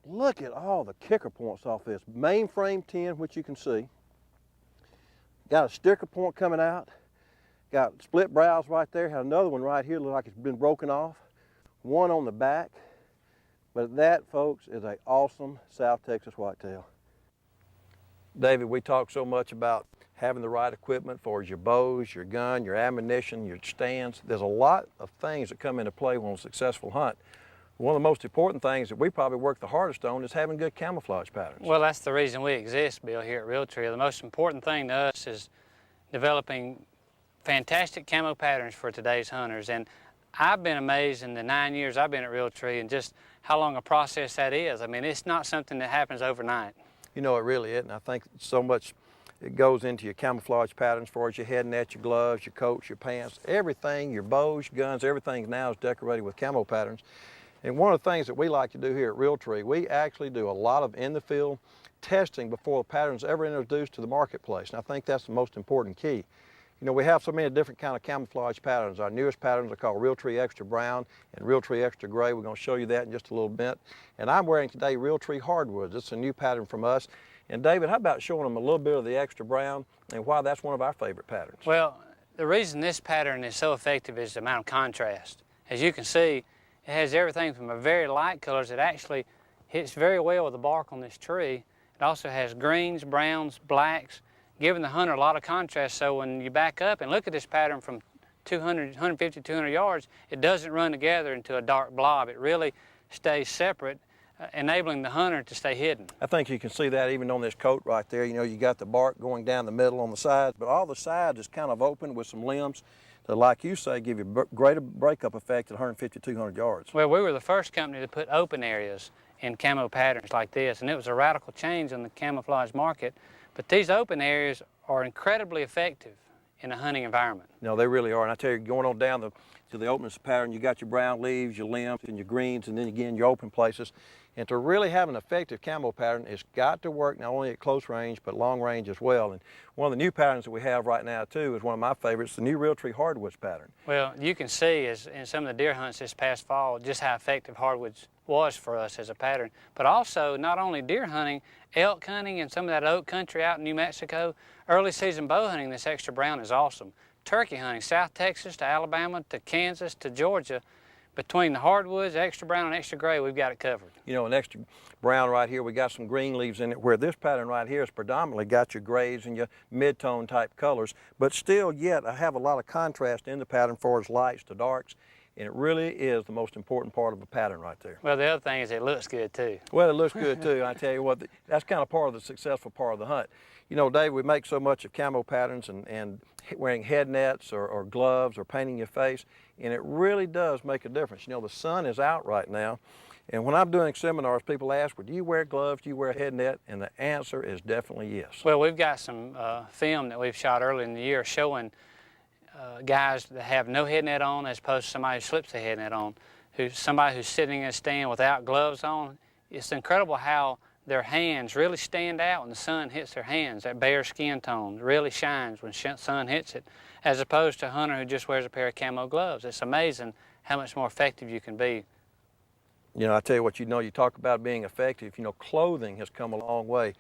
Look at all the kicker points off this. Mainframe 10, which you can see. Got a sticker point coming out. Got split brows right there. Had another one right here, look like it's been broken off. One on the back. But that, folks, is an awesome South Texas whitetail. David, we talk so much about having the right equipment for your bows, your gun, your ammunition, your stands. There's a lot of things that come into play on a successful hunt. One of the most important things that we probably work the hardest on is having good camouflage patterns. Well, that's the reason we exist, Bill, here at Realtree. The most important thing to us is developing fantastic camo patterns for today's hunters. And I've been amazed in the 9 years I've been at Realtree and just how long a process that is. I mean, it's not something that happens overnight. It really isn't. I think so much it goes into your camouflage patterns for as your head net, your gloves, your coats, your pants, everything, your bows, your guns, everything now is decorated with camo patterns. And one of the things that we like to do here at Realtree, we actually do a lot of in-the-field testing before the pattern's ever introduced to the marketplace. And I think that's the most important key. We have so many different kind of camouflage patterns. Our newest patterns are called Realtree Extra Brown and Realtree Extra Gray. We're going to show you that in just a little bit. And I'm wearing today Realtree Hardwoods. It's a new pattern from us. And David, how about showing them a little bit of the Extra Brown and why that's one of our favorite patterns? Well, the reason this pattern is so effective is the amount of contrast. As you can see, it has everything from a very light colors that actually hits very well with the bark on this tree. It also has greens, browns, blacks, giving the hunter a lot of contrast. So when you back up and look at this pattern from 200, 150, 200 yards, it doesn't run together into a dark blob. It really stays separate, enabling the hunter to stay hidden. I think you can see that even on this coat right there. You know, you got the bark going down the middle on the sides, but all the sides is kind of open with some limbs that, like you say, give you greater breakup effect at 150, 200 yards. Well, we were the first company to put open areas in camo patterns like this, and it was a radical change in the camouflage market. But these open areas are incredibly effective in a hunting environment. No, they really are. And I tell you, going on down to the openness pattern, you got your brown leaves, your limbs, and your greens, and then again your open places. And to really have an effective camo pattern, it's got to work not only at close range, but long range as well. And one of the new patterns that we have right now, too, is one of my favorites, the new Realtree Hardwoods pattern. Well, you can see as in some of the deer hunts this past fall just how effective hardwoods was for us as a pattern. But also, not only deer hunting, elk hunting and some of that oak country out in New Mexico, early season bow hunting, this extra brown is awesome. Turkey hunting, South Texas to Alabama to Kansas to Georgia, between the hardwoods, extra brown and extra gray, we've got it covered. You know, an extra brown right here, we got some green leaves in it, where this pattern right here is predominantly got your grays and your mid-tone type colors, but still yet I have a lot of contrast in the pattern for its lights to darks, and it really is the most important part of a pattern right there. Well, the other thing is it looks good too. Well, it looks good too. I tell you what, that's kind of part of the successful part of the hunt. You know, Dave, we make so much of camo patterns and wearing head nets or gloves or painting your face, and it really does make a difference. You know, the sun is out right now, and when I'm doing seminars, people ask, well, do you wear gloves, do you wear a head net? And the answer is definitely yes. Well, we've got some film that we've shot early in the year showing guys that have no head net on as opposed to somebody who slips a head net on, somebody who's sitting in a stand without gloves on. It's incredible how their hands really stand out when the sun hits their hands. That bare skin tone really shines when sun hits it, as opposed to a hunter who just wears a pair of camo gloves. It's amazing how much more effective you can be. You know, I tell you what, you know, you talk about being effective, you know, clothing has come a long way.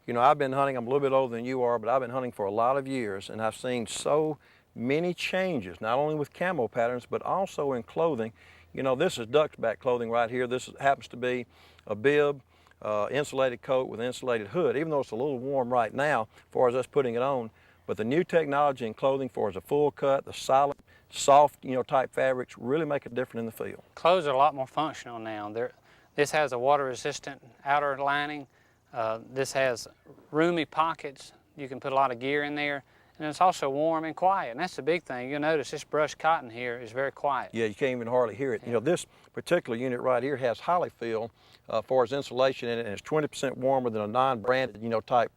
You know, I've been hunting, I'm a little bit older than you are, but I've been hunting for a lot of years, and I've seen so many changes, not only with camo patterns, but also in clothing. You know, this is duck's back clothing right here. This happens to be a bib, insulated coat with insulated hood, even though it's a little warm right now as far as us putting it on. But the new technology in clothing for as a full cut, the solid, soft, you know, type fabrics really make a difference in the field. Clothes are a lot more functional now. This has a water-resistant outer lining. This has roomy pockets. You can put a lot of gear in there. And it's also warm and quiet, and that's the big thing. You'll notice this brushed cotton here is very quiet. Yeah, you can't even hardly hear it. You know, this particular unit right here has Hollyfield for its insulation in it, and it's 20% warmer than a non-branded, you know, type,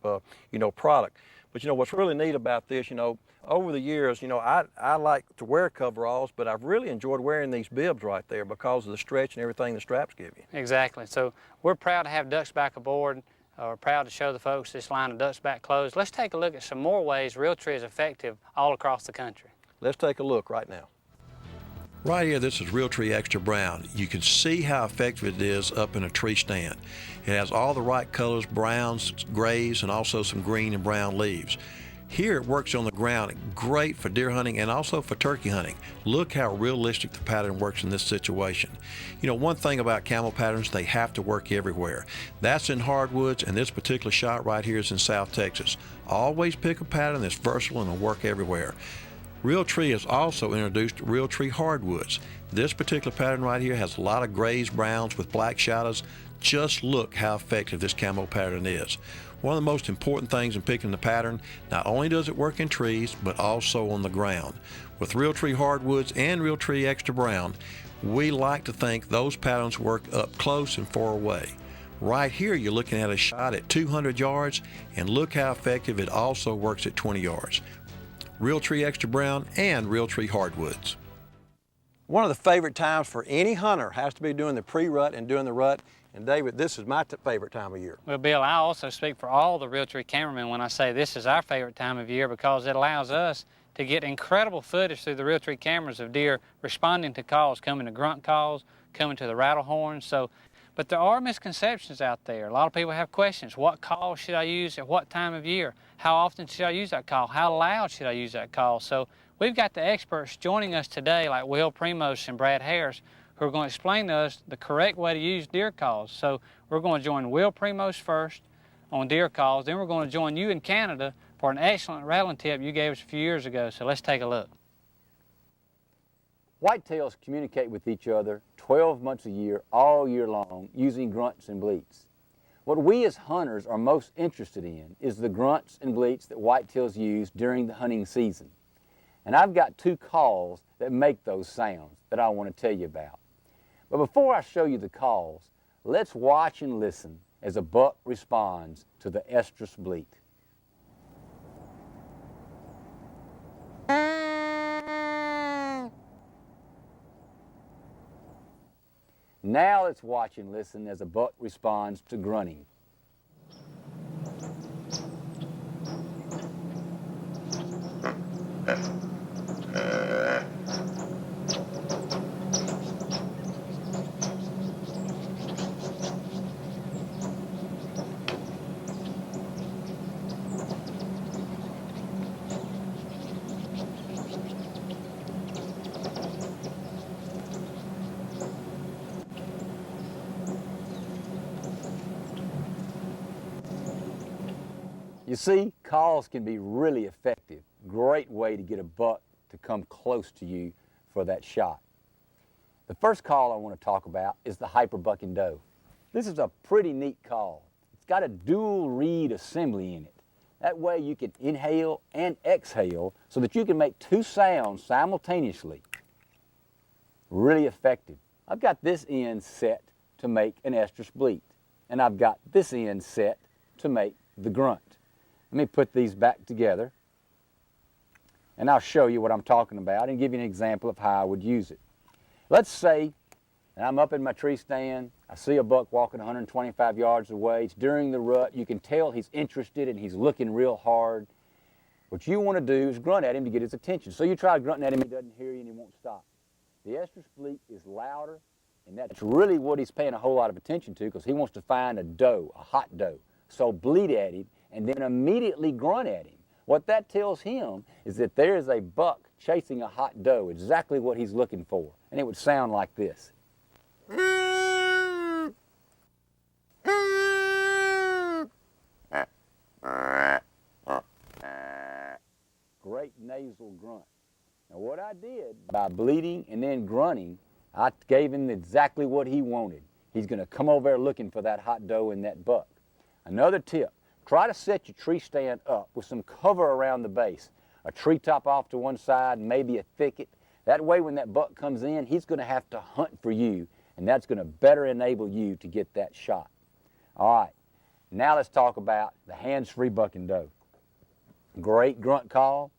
you know, product. But you know, what's really neat about this, you know, over the years, you know, I like to wear coveralls, but I've really enjoyed wearing these bibs right there because of the stretch and everything the straps give you. Exactly. So we're proud to have ducks back aboard. We're proud to show the folks this line of ducks back clothes. Let's take a look at some more ways Realtree is effective all across the country. Let's take a look right now. Right here, this is Realtree Extra Brown. You can see how effective it is up in a tree stand. It has all the right colors, browns, grays, and also some green and brown leaves. Here it works on the ground, great for deer hunting and also for turkey hunting. Look how realistic the pattern works in this situation. You know, one thing about camo patterns, they have to work everywhere. That's in hardwoods, and this particular shot right here is in South Texas. Always pick a pattern that's versatile and will work everywhere. Realtree has also introduced Realtree Hardwoods. This particular pattern right here has a lot of grays, browns with black shadows. Just look how effective this camo pattern is. One of the most important things in picking the pattern, not only does it work in trees, but also on the ground. With Realtree Hardwoods and Realtree Extra Brown, we like to think those patterns work up close and far away. Right here, you're looking at a shot at 200 yards, and look how effective it also works at 20 yards. Realtree Extra Brown and Realtree Hardwoods. One of the favorite times for any hunter has to be doing the pre-rut and doing the rut. And David, this is my favorite time of year. Well, Bill, I also speak for all the Realtree cameramen when I say this is our favorite time of year because it allows us to get incredible footage through the Realtree cameras of deer responding to calls, coming to grunt calls, coming to the rattle horns. But there are misconceptions out there. A lot of people have questions. What call should I use at what time of year? How often should I use that call? How loud should I use that call? So we've got the experts joining us today like Will Primos and Brad Harris who are going to explain to us the correct way to use deer calls. So we're going to join Will Primos first, on deer calls. Then we're going to join you in Canada for an excellent rattling tip you gave us a few years ago. So let's take a look. Whitetails communicate with each other 12 months a year, all year long, using grunts and bleats. What we as hunters are most interested in is the grunts and bleats that whitetails use during the hunting season. And I've got two calls that make those sounds that I want to tell you about. But before I show you the calls, let's watch and listen as a buck responds to the estrus bleat. Now let's watch and listen as a buck responds to grunting. You see, calls can be really effective. Great way to get a buck to come close to you for that shot. The first call I want to talk about is the hyper bucking doe. This is a pretty neat call. It's got a dual reed assembly in it. That way you can inhale and exhale so that you can make two sounds simultaneously. Really effective. I've got this end set to make an estrus bleat, and I've got this end set to make the grunt. Let me put these back together, and I'll show you what I'm talking about and give you an example of how I would use it. Let's say that I'm up in my tree stand, I see a buck walking 125 yards away. It's during the rut. You can tell he's interested and he's looking real hard. What you want to do is grunt at him to get his attention. So you try grunting at him, he doesn't hear you and he won't stop. The estrus bleat is louder, and that's really what he's paying a whole lot of attention to, because he wants to find a doe, a hot doe. So bleat at him and then immediately grunt at him. What that tells him is that there is a buck chasing a hot doe, exactly what he's looking for. And it would sound like this. Great nasal grunt. Now what I did, by bleating and then grunting, I gave him exactly what he wanted. He's going to come over there looking for that hot doe and that buck. Another tip, try to set your tree stand up with some cover around the base. A treetop off to one side, maybe a thicket. That way when that buck comes in, he's going to have to hunt for you, and that's going to better enable you to get that shot. All right, now let's talk about the hands-free bucking doe. Great grunt call.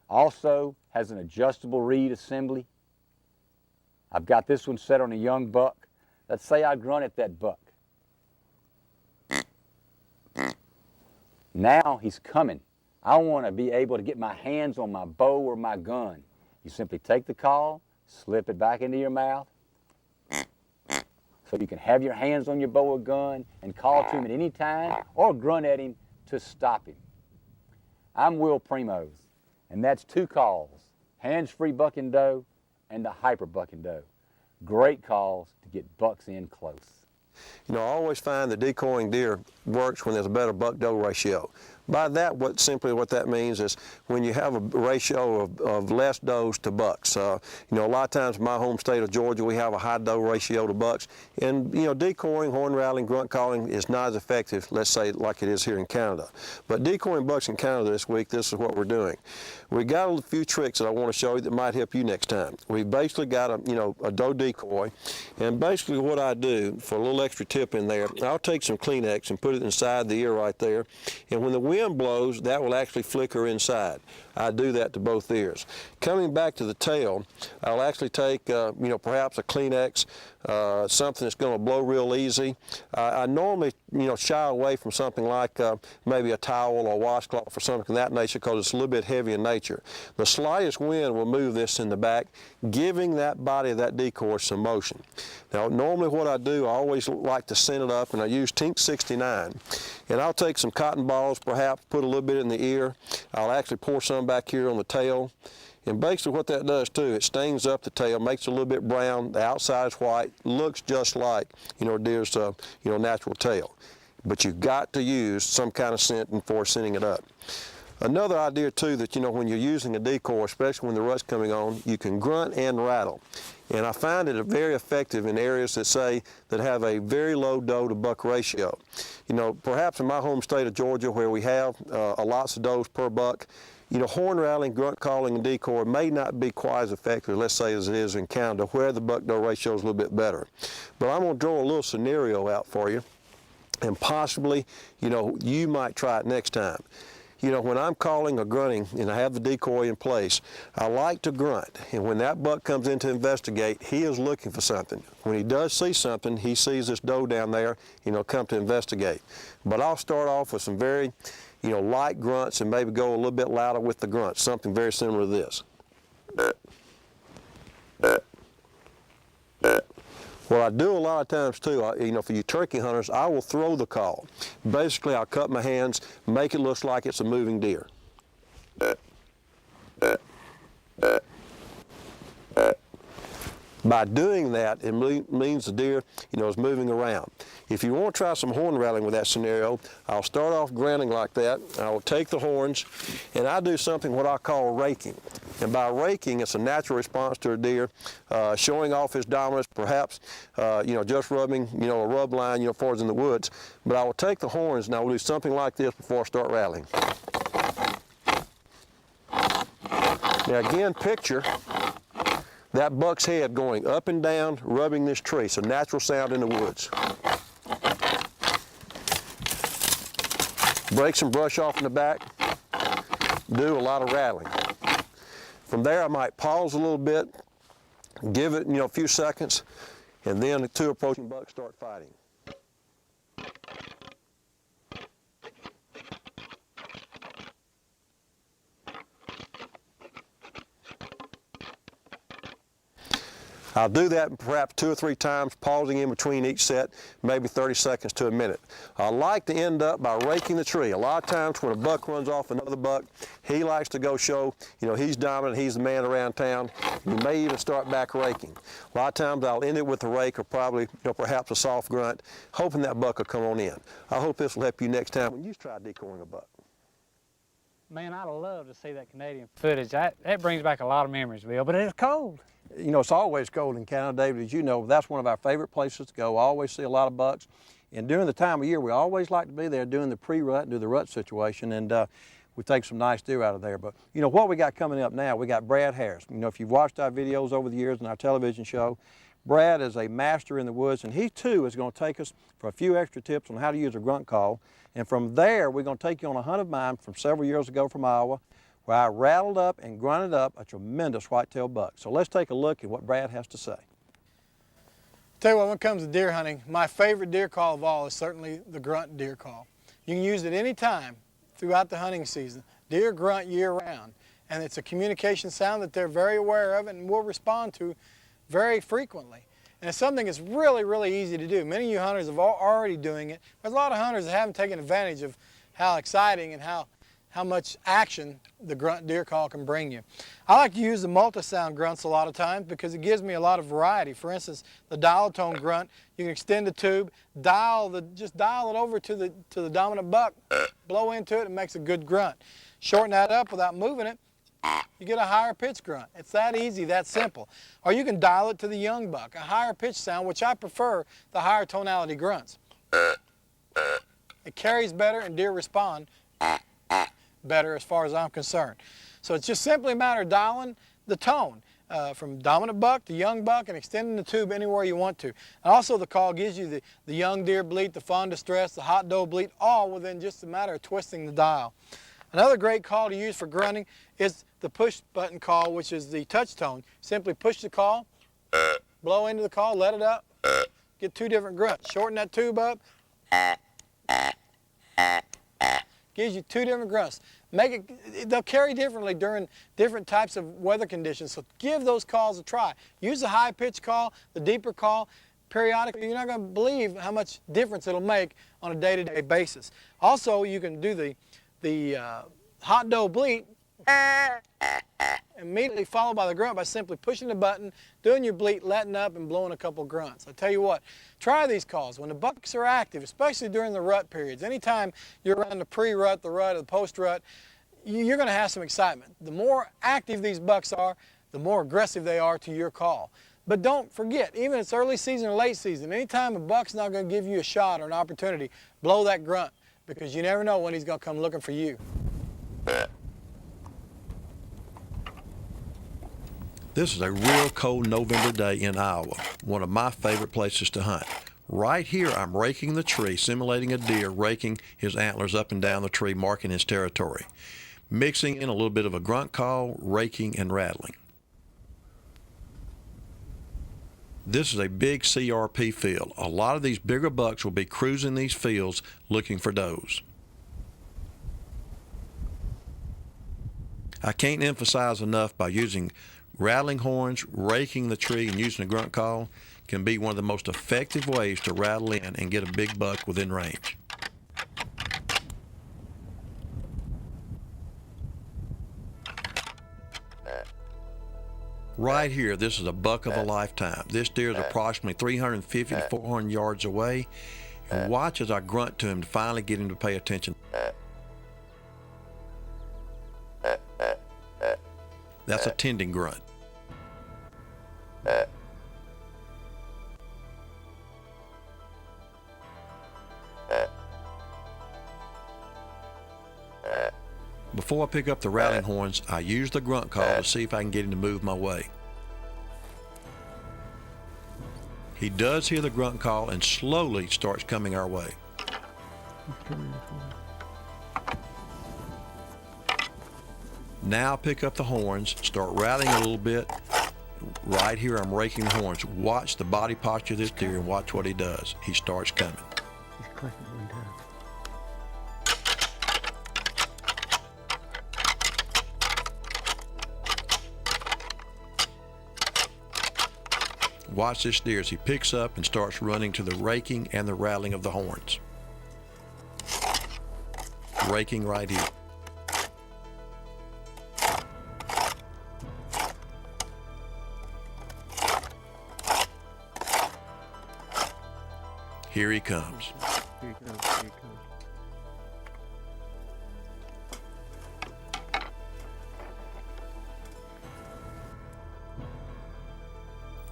Also has an adjustable reed assembly. I've got this one set on a young buck. Let's say I grunt at that buck. Now he's coming. I want to be able to get my hands on my bow or my gun. You simply take the call, slip it back into your mouth, so you can have your hands on your bow or gun and call to him at any time or grunt at him to stop him. I'm Will Primos, and that's two calls, hands-free bucking doe and the hyper bucking doe. Great calls to get bucks in close. You know, I always find that decoying deer works when there's a better buck-doe ratio. By that, simply what that means is when you have a ratio of less does to bucks. You know, a lot of times in my home state of Georgia, we have a high doe ratio to bucks. And, you know, decoying, horn rattling, grunt calling is not as effective, let's say, like it is here in Canada. But decoying bucks in Canada this week, this is what we're doing. We got a few tricks that I want to show you that might help you next time. We basically got a doe decoy, and basically what I do, for a little extra tip in there, I'll take some Kleenex and put it inside the ear right there, and when the wind blows, that will actually flicker inside. I do that to both ears. Coming back to the tail, I'll actually take, perhaps a Kleenex, something that's going to blow real easy. I normally, shy away from something like maybe a towel or washcloth or something of that nature, because it's a little bit heavy in nature. The slightest wind will move this in the back, giving that body of that decoy some motion. Now, normally what I do, I always like to scent it up, and I use Tink 69. And I'll take some cotton balls, perhaps put a little bit in the ear. I'll actually pour some back here on the tail. And basically what that does too, it stains up the tail, makes it a little bit brown, the outside is white, looks just like, a deer's, natural tail. but you've got to use some kind of scent before sending it up. Another idea too, that when you're using a decoy, especially when the rut's coming on, you can grunt and rattle. And I find it very effective in areas that have a very low doe to buck ratio. Perhaps in my home state of Georgia, where we have lots of does per buck, horn rattling, grunt calling, and decoy may not be quite as effective, let's say, as it is in Canada, where the buck-doe ratio is a little bit better. But I'm going to draw a little scenario out for you, and possibly, you might try it next time. When I'm calling or grunting and I have the decoy in place, I like to grunt. And when that buck comes in to investigate, he is looking for something. When he does see something, he sees this doe down there, come to investigate. But I'll start off with some very, light grunts and maybe go a little bit louder with the grunts, something very similar to this. What I do a lot of times too, for you turkey hunters, I will throw the call. Basically, I'll cut my hands, make it look like it's a moving deer. By doing that, it means the deer, is moving around. If you want to try some horn rattling with that scenario, I'll start off grunting like that. I will take the horns, and I do something what I call raking. And by raking, it's a natural response to a deer, showing off his dominance, perhaps, just rubbing, a rub line, forwards in the woods. But I will take the horns, and I will do something like this before I start rattling. Now again, picture that buck's head going up and down, rubbing this tree. It's a natural sound in the woods. Break some brush off in the back, do a lot of rattling. From there, I might pause a little bit, give it, a few seconds, and then the two approaching bucks start fighting. I'll do that perhaps 2 or 3 times, pausing in between each set, maybe 30 seconds to a minute. I like to end up by raking the tree. A lot of times when a buck runs off another buck, he likes to go show, he's dominant, he's the man around town. You may even start back raking. A lot of times I'll end it with a rake or probably, perhaps a soft grunt, hoping that buck will come on in. I hope this will help you next time when you try decoying a buck. Man, I'd love to see that Canadian footage. That brings back a lot of memories, Bill, but it's cold. It's always cold in Canada, David, as you know. That's one of our favorite places to go. I always see a lot of bucks. And during the time of year, we always like to be there doing the pre-rut, do the rut situation, and we take some nice deer out of there. But, what we got coming up now, we got Brad Harris. If you've watched our videos over the years in our television show, Brad is a master in the woods, and he too is going to take us for a few extra tips on how to use a grunt call. And from there, we're going to take you on a hunt of mine from several years ago from Iowa, where I rattled up and grunted up a tremendous whitetail buck. So let's take a look at what Brad has to say. Tell you what, when it comes to deer hunting, my favorite deer call of all is certainly the grunt deer call. You can use it any time throughout the hunting season. Deer grunt year-round, and it's a communication sound that they're very aware of and will respond to very frequently. And it's something that's really, really easy to do. Many of you hunters are already doing it. There's a lot of hunters that haven't taken advantage of how exciting and how much action the grunt deer call can bring you. I like to use the multi-sound grunts a lot of times because it gives me a lot of variety. For instance, the dial tone grunt, you can extend the tube, just dial it over to the dominant buck, blow into it, and makes a good grunt. Shorten that up without moving it, you get a higher pitch grunt. It's that easy, that simple. Or you can dial it to the young buck, a higher pitch sound, which I prefer the higher tonality grunts. It carries better and deer respond better as far as I'm concerned. So it's just simply a matter of dialing the tone from dominant buck to young buck and extending the tube anywhere you want to. And also the call gives you the young deer bleat, the fawn distress, the hot doe bleat, all within just a matter of twisting the dial. Another great call to use for grunting is the push button call, which is the touch tone. Simply push the call, blow into the call, let it up, get 2 different grunts. Shorten that tube up, gives you 2 different grunts. They'll carry differently during different types of weather conditions, so give those calls a try. Use the high pitch call, the deeper call, periodically. You're not going to believe how much difference it'll make on a day-to-day basis. Also, you can do the hot doe bleat, Immediately followed by the grunt by simply pushing the button, doing your bleat, letting up, and blowing a couple grunts. I tell you what, try these calls. When the bucks are active, especially during the rut periods, anytime you're around the pre-rut, the rut, or the post-rut, you're going to have some excitement. The more active these bucks are, the more aggressive they are to your call. But don't forget, even if it's early season or late season, anytime a buck's not going to give you a shot or an opportunity, blow that grunt, because you never know when he's going to come looking for you. This is a real cold November day in Iowa, one of my favorite places to hunt. Right here, I'm raking the tree, simulating a deer raking his antlers up and down the tree, marking his territory. Mixing in a little bit of a grunt call, raking, and rattling. This is a big CRP field. A lot of these bigger bucks will be cruising these fields looking for does. I can't emphasize enough by using rattling horns, raking the tree, and using a grunt call can be one of the most effective ways to rattle in and get a big buck within range. Right here, this is a buck of a lifetime. This deer is approximately 350 to 400 yards away. And watch as I grunt to him to finally get him to pay attention. That's a tending grunt. Before I pick up the rattling horns, I use the grunt call to see if I can get him to move my way. He does hear the grunt call and slowly starts coming our way. Now pick up the horns, start rattling a little bit. Right here, I'm raking the horns. Watch the body posture of this deer and watch what he does. He starts coming. Watch this deer as he picks up and starts running to the raking and the rattling of the horns. Raking right here. Here he comes. Here he comes, here he comes.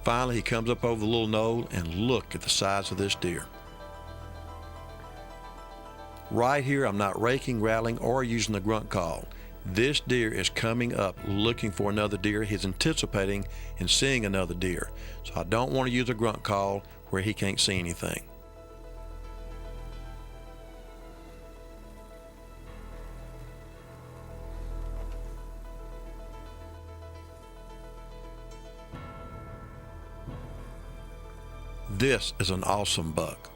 Finally, he comes up over the little knoll and look at the size of this deer. Right here, I'm not raking, rattling, or using the grunt call. This deer is coming up looking for another deer. He's anticipating and seeing another deer. So I don't want to use a grunt call where he can't see anything. This is an awesome buck.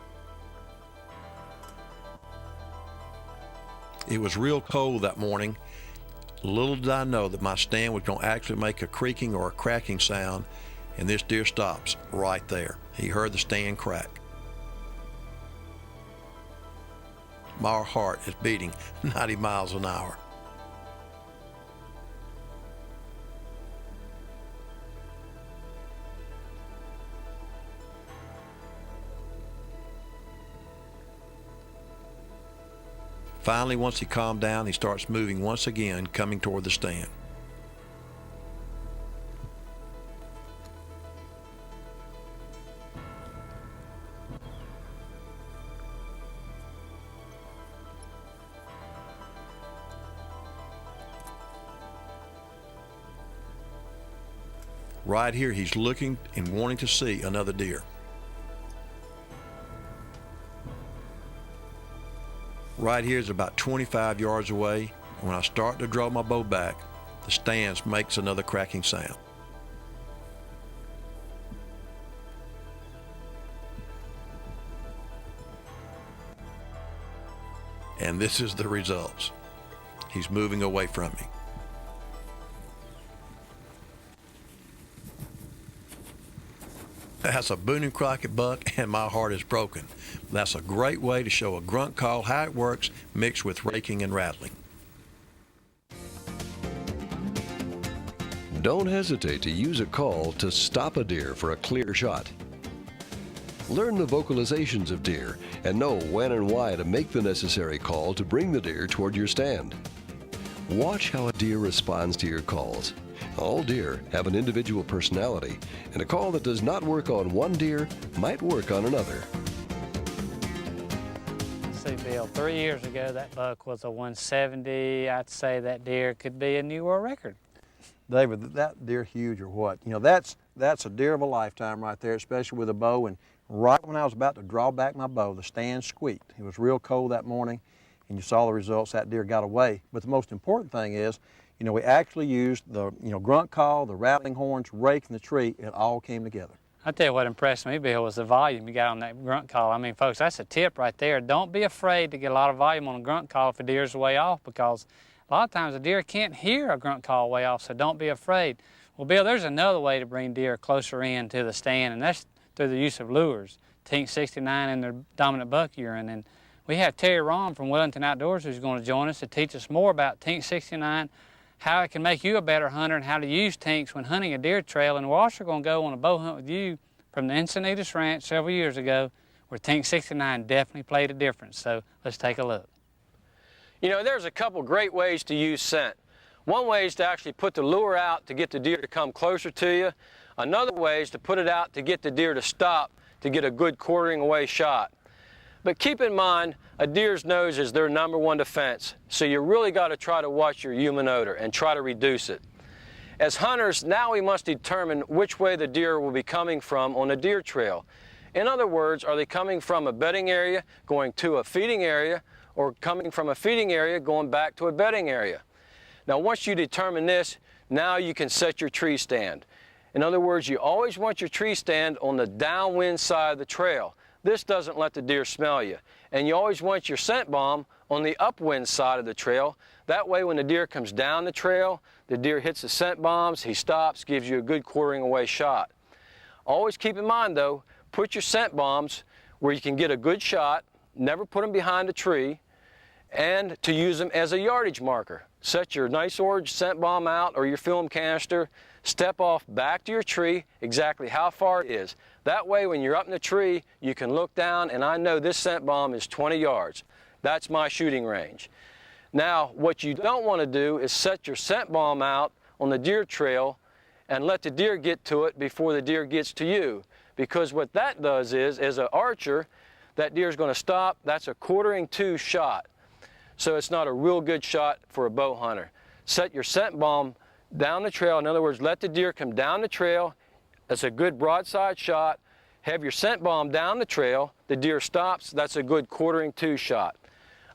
It was real cold that morning. Little did I know that my stand was going to actually make a creaking or a cracking sound, and this deer stops right there. He heard the stand crack. My heart is beating 90 miles an hour. Finally, once he calmed down, he starts moving once again, coming toward the stand. Right here, he's looking and wanting to see another deer. Right here is about 25 yards away. When I start to draw my bow back, the stand makes another cracking sound. And this is the results. He's moving away from me. That's a Boone and Crockett buck, and my heart is broken. That's a great way to show a grunt call how it works, mixed with raking and rattling. Don't hesitate to use a call to stop a deer for a clear shot. Learn the vocalizations of deer and know when and why to make the necessary call to bring the deer toward your stand. Watch how a deer responds to your calls. All deer have an individual personality, and a call that does not work on one deer might work on another. See, Bill, 3 years ago, that buck was a 170. I'd say that deer could be a new world record. David, that deer huge or what? You know, that's a deer of a lifetime right there, especially with a bow. And right when I was about to draw back my bow, the stand squeaked. It was real cold that morning, and you saw the results. That deer got away. But the most important thing is, you know, we actually used the grunt call, the rattling horns, rake in the tree. It all came together. I tell you what impressed me, Bill, was the volume you got on that grunt call. I mean, folks, that's a tip right there. Don't be afraid to get a lot of volume on a grunt call if a deer's way off, because a lot of times a deer can't hear a grunt call way off, so don't be afraid. Well, Bill, there's another way to bring deer closer in to the stand, and that's through the use of lures. Tink 69 and their dominant buck urine. And we have Terry Rahm from Wellington Outdoors who's going to join us to teach us more about Tink 69, how it can make you a better hunter, and how to use tinks when hunting a deer trail. And we're also going to go on a bow hunt with you from the Encinitas Ranch several years ago, where Tink 69 definitely played a difference. So let's take a look. You know, there's a couple great ways to use scent. One way is to actually put the lure out to get the deer to come closer to you. Another way is to put it out to get the deer to stop to get a good quartering away shot. But keep in mind, a deer's nose is their #1 defense, so you really got to try to watch your human odor and try to reduce it. As hunters, now we must determine which way the deer will be coming from on a deer trail. In other words, are they coming from a bedding area going to a feeding area, or coming from a feeding area going back to a bedding area? Now once you determine this, now you can set your tree stand. In other words, you always want your tree stand on the downwind side of the trail. This doesn't let the deer smell you. And you always want your scent bomb on the upwind side of the trail. That way when the deer comes down the trail, the deer hits the scent bombs, he stops, gives you a good quartering away shot. Always keep in mind though, put your scent bombs where you can get a good shot, never put them behind a tree, and to use them as a yardage marker. Set your nice orange scent bomb out or your film canister, step off back to your tree exactly how far it is. That way when you're up in the tree, you can look down and I know this scent bomb is 20 yards. That's my shooting range. Now what you don't want to do is set your scent bomb out on the deer trail and let the deer get to it before the deer gets to you. Because what that does is, as an archer, that deer is going to stop. That's a quartering to shot. So it's not a real good shot for a bow hunter. Set your scent bomb down the trail. In other words, let the deer come down the trail. That's a good broadside shot. Have your scent bomb down the trail. The deer stops. That's a good quartering to shot.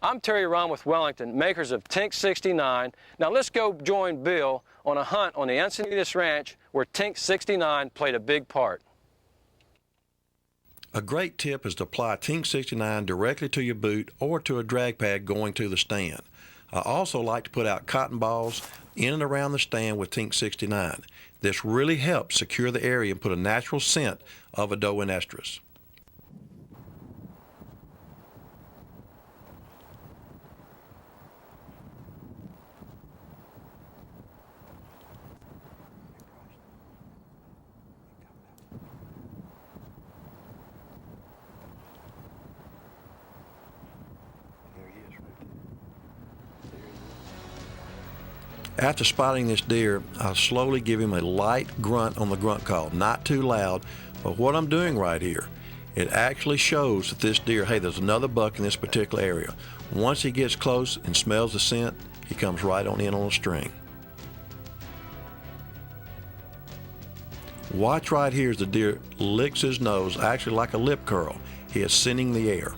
I'm Terry Rahm with Wellington, makers of Tink 69. Now let's go join Bill on a hunt on the Encinitas Ranch where Tink 69 played a big part. A great tip is to apply Tink 69 directly to your boot or to a drag pad going to the stand. I also like to put out cotton balls in and around the stand with Tink 69. This really helps secure the area and put a natural scent of a doe in estrus. After spotting this deer, I'll slowly give him a light grunt on the grunt call, not too loud, but what I'm doing right here, it actually shows that this deer, hey, there's another buck in this particular area. Once he gets close and smells the scent, he comes right on in on a string. Watch right here as the deer licks his nose, actually like a lip curl. He is scenting the air.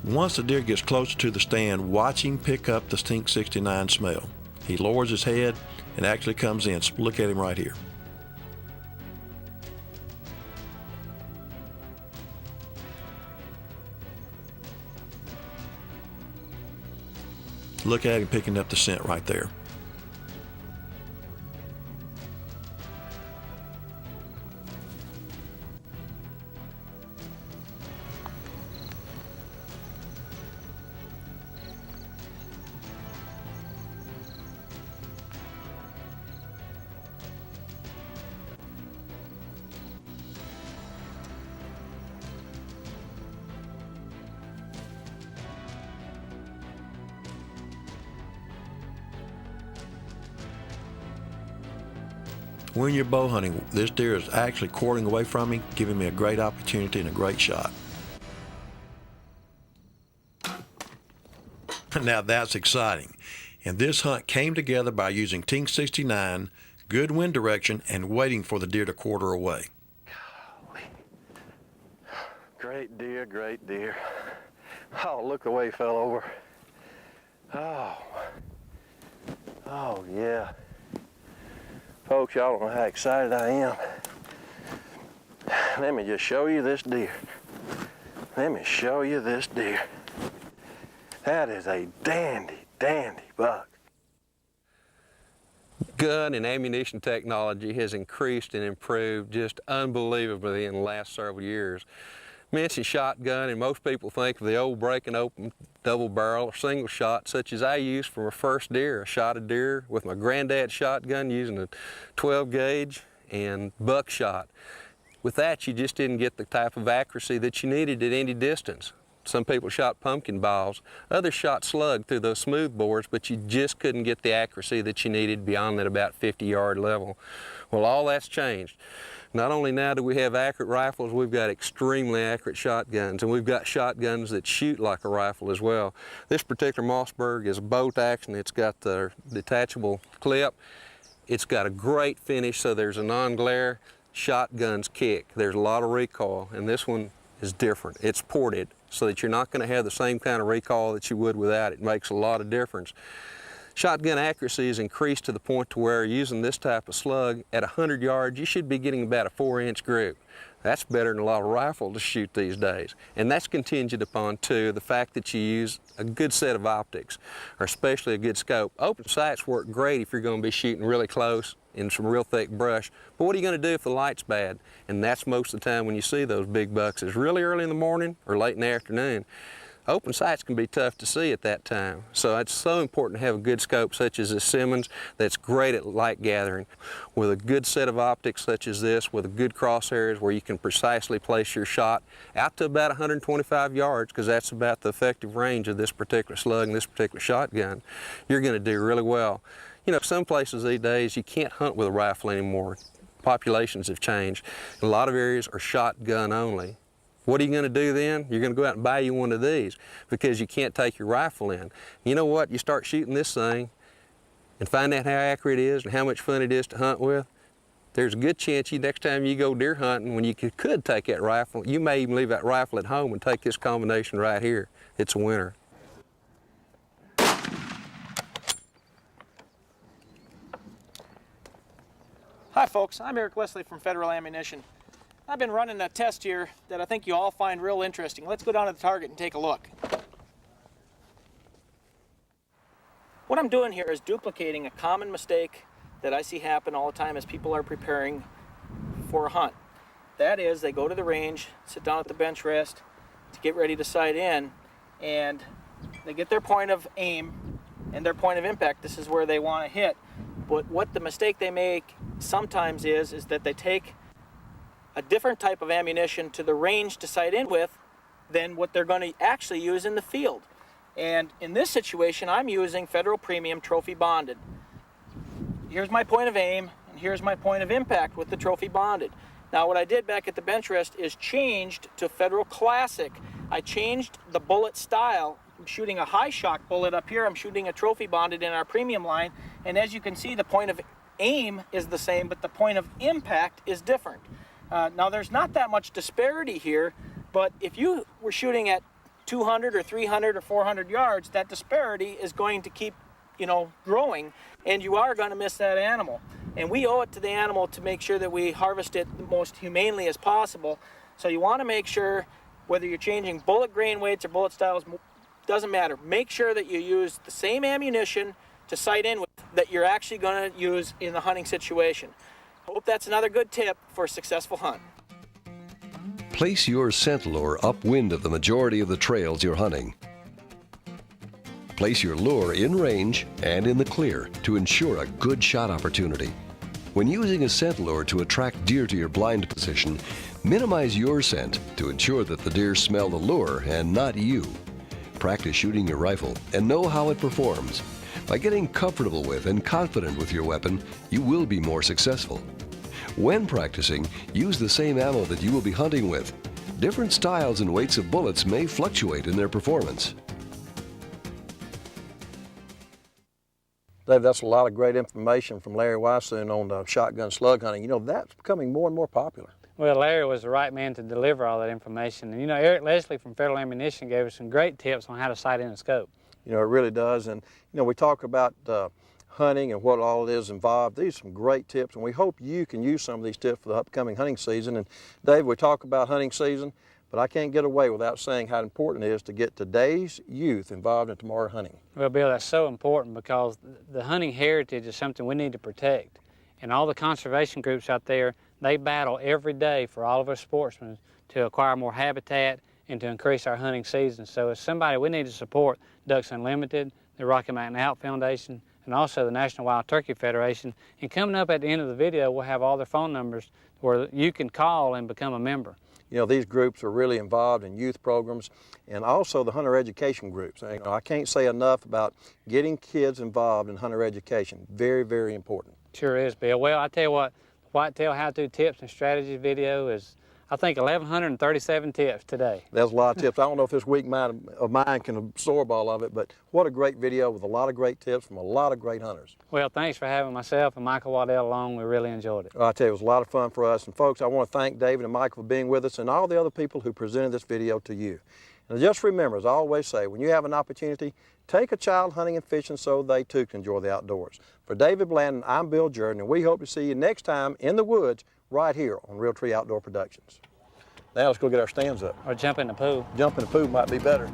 Once the deer gets closer to the stand, watch him pick up the Tink 69 smell. He lowers his head and actually comes in. Look at him right here. Look at him picking up the scent right there. When you're bow hunting, this deer is actually quartering away from me, giving me a great opportunity and a great shot. Now that's exciting. And this hunt came together by using Tink 69, good wind direction, and waiting for the deer to quarter away. Golly. Great deer, great deer. Oh, look the way he fell over. Oh yeah. Folks, y'all don't know how excited I am. Let me just show you this deer. Let me show you this deer. That is a dandy, dandy buck. Gun and ammunition technology has increased and improved just unbelievably in the last several years. Mention shotgun, and most people think of the old breaking open double barrel or single shot, such as I used for my first deer. I shot a deer with my granddad's shotgun using a 12 gauge and buckshot. With that, you just didn't get the type of accuracy that you needed at any distance. Some people shot pumpkin balls, others shot slug through those smooth bores, but you just couldn't get the accuracy that you needed beyond that about 50-yard level. Well, all that's changed. Not only now do we have accurate rifles, we've got extremely accurate shotguns, and we've got shotguns that shoot like a rifle as well. This particular Mossberg is a bolt action. It's got the detachable clip. It's got a great finish, so there's a non-glare. Shotguns kick. There's a lot of recoil, and this one is different. It's ported, so that you're not going to have the same kind of recoil that you would without. It makes a lot of difference. Shotgun accuracy is increased to the point to where using this type of slug at 100 yards, you should be getting about a 4-inch group. That's better than a lot of rifle to shoot these days. And that's contingent upon, too, the fact that you use a good set of optics, or especially a good scope. Open sights work great if you're going to be shooting really close in some real thick brush. But what are you going to do if the light's bad? And that's most of the time when you see those big bucks, is really early in the morning or late in the afternoon. Open sights can be tough to see at that time. So it's so important to have a good scope such as this Simmons that's great at light gathering. With a good set of optics such as this, with a good crosshairs where you can precisely place your shot out to about 125 yards, because that's about the effective range of this particular slug and this particular shotgun, you're going to do really well. You know, some places these days you can't hunt with a rifle anymore. Populations have changed. A lot of areas are shotgun only. What are you going to do then? You're going to go out and buy you one of these because you can't take your rifle in. You know what? You start shooting this thing and find out how accurate it is and how much fun it is to hunt with. There's a good chance next time you go deer hunting, when you could take that rifle, you may even leave that rifle at home and take this combination right here. It's a winner. Hi folks, I'm Eric Wesley from Federal Ammunition. I've been running a test here that I think you all find real interesting. Let's go down to the target and take a look. What I'm doing here is duplicating a common mistake that I see happen all the time as people are preparing for a hunt. That is, they go to the range, sit down at the bench rest to get ready to sight in, and they get their point of aim and their point of impact. This is where they want to hit. But what the mistake they make sometimes is that they take a different type of ammunition to the range to sight in with than what they're going to actually use in the field. And in this situation, I'm using Federal Premium Trophy Bonded. Here's my point of aim, and here's my point of impact with the Trophy Bonded. Now what I did back at the bench rest is changed to Federal Classic. I changed the bullet style. I'm shooting a high shock bullet up here. I'm shooting a Trophy Bonded in our premium line. And as you can see, the point of aim is the same, but the point of impact is different. Now there's not that much disparity here, but if you were shooting at 200 or 300 or 400 yards, that disparity is going to keep, growing, and you are going to miss that animal. And we owe it to the animal to make sure that we harvest it the most humanely as possible. So you want to make sure, whether you're changing bullet grain weights or bullet styles, doesn't matter. Make sure that you use the same ammunition to sight in with that you're actually going to use in the hunting situation. Hope that's another good tip for a successful hunt. Place your scent lure upwind of the majority of the trails you're hunting. Place your lure in range and in the clear to ensure a good shot opportunity. When using a scent lure to attract deer to your blind position, minimize your scent to ensure that the deer smell the lure and not you. Practice shooting your rifle and know how it performs. By getting comfortable with and confident with your weapon, you will be more successful. When practicing, use the same ammo that you will be hunting with. Different styles and weights of bullets may fluctuate in their performance. Dave, that's a lot of great information from Larry Weissoon on shotgun slug hunting. You know, that's becoming more and more popular. Well, Larry was the right man to deliver all that information. And you know, Eric Leslie from Federal Ammunition gave us some great tips on how to sight in a scope. You know, it really does. And, you know, we talk about hunting and what all it is involved. These are some great tips, and we hope you can use some of these tips for the upcoming hunting season. And Dave, we talk about hunting season, but I can't get away without saying how important it is to get today's youth involved in tomorrow hunting. Well, Bill, that's so important because the hunting heritage is something we need to protect. And all the conservation groups out there, they battle every day for all of us sportsmen to acquire more habitat and to increase our hunting season. So as somebody, we need to support Ducks Unlimited, the Rocky Mountain Out Foundation, and also the National Wild Turkey Federation. And coming up at the end of the video, we'll have all their phone numbers where you can call and become a member. You know, these groups are really involved in youth programs and also the hunter education groups. You know, I can't say enough about getting kids involved in hunter education. Very, very important. Sure is, Bill. Well, I tell you what, Whitetail How-To Tips and Strategies video is, I think, 1,137 tips today. There's a lot of tips. I don't know if this weak mind of mine can absorb all of it, but what a great video with a lot of great tips from a lot of great hunters. Well, thanks for having myself and Michael Waddell along. We really enjoyed it. Well, I tell you, it was a lot of fun for us. And folks, I want to thank David and Michael for being with us and all the other people who presented this video to you. And just remember, as I always say, when you have an opportunity, take a child hunting and fishing so they too can enjoy the outdoors. For David Blandon, I'm Bill Jordan, and we hope to see you next time in the woods right here on Realtree Outdoor Productions. Now let's go get our stands up. Or jump in the pool. Jump in the pool might be better.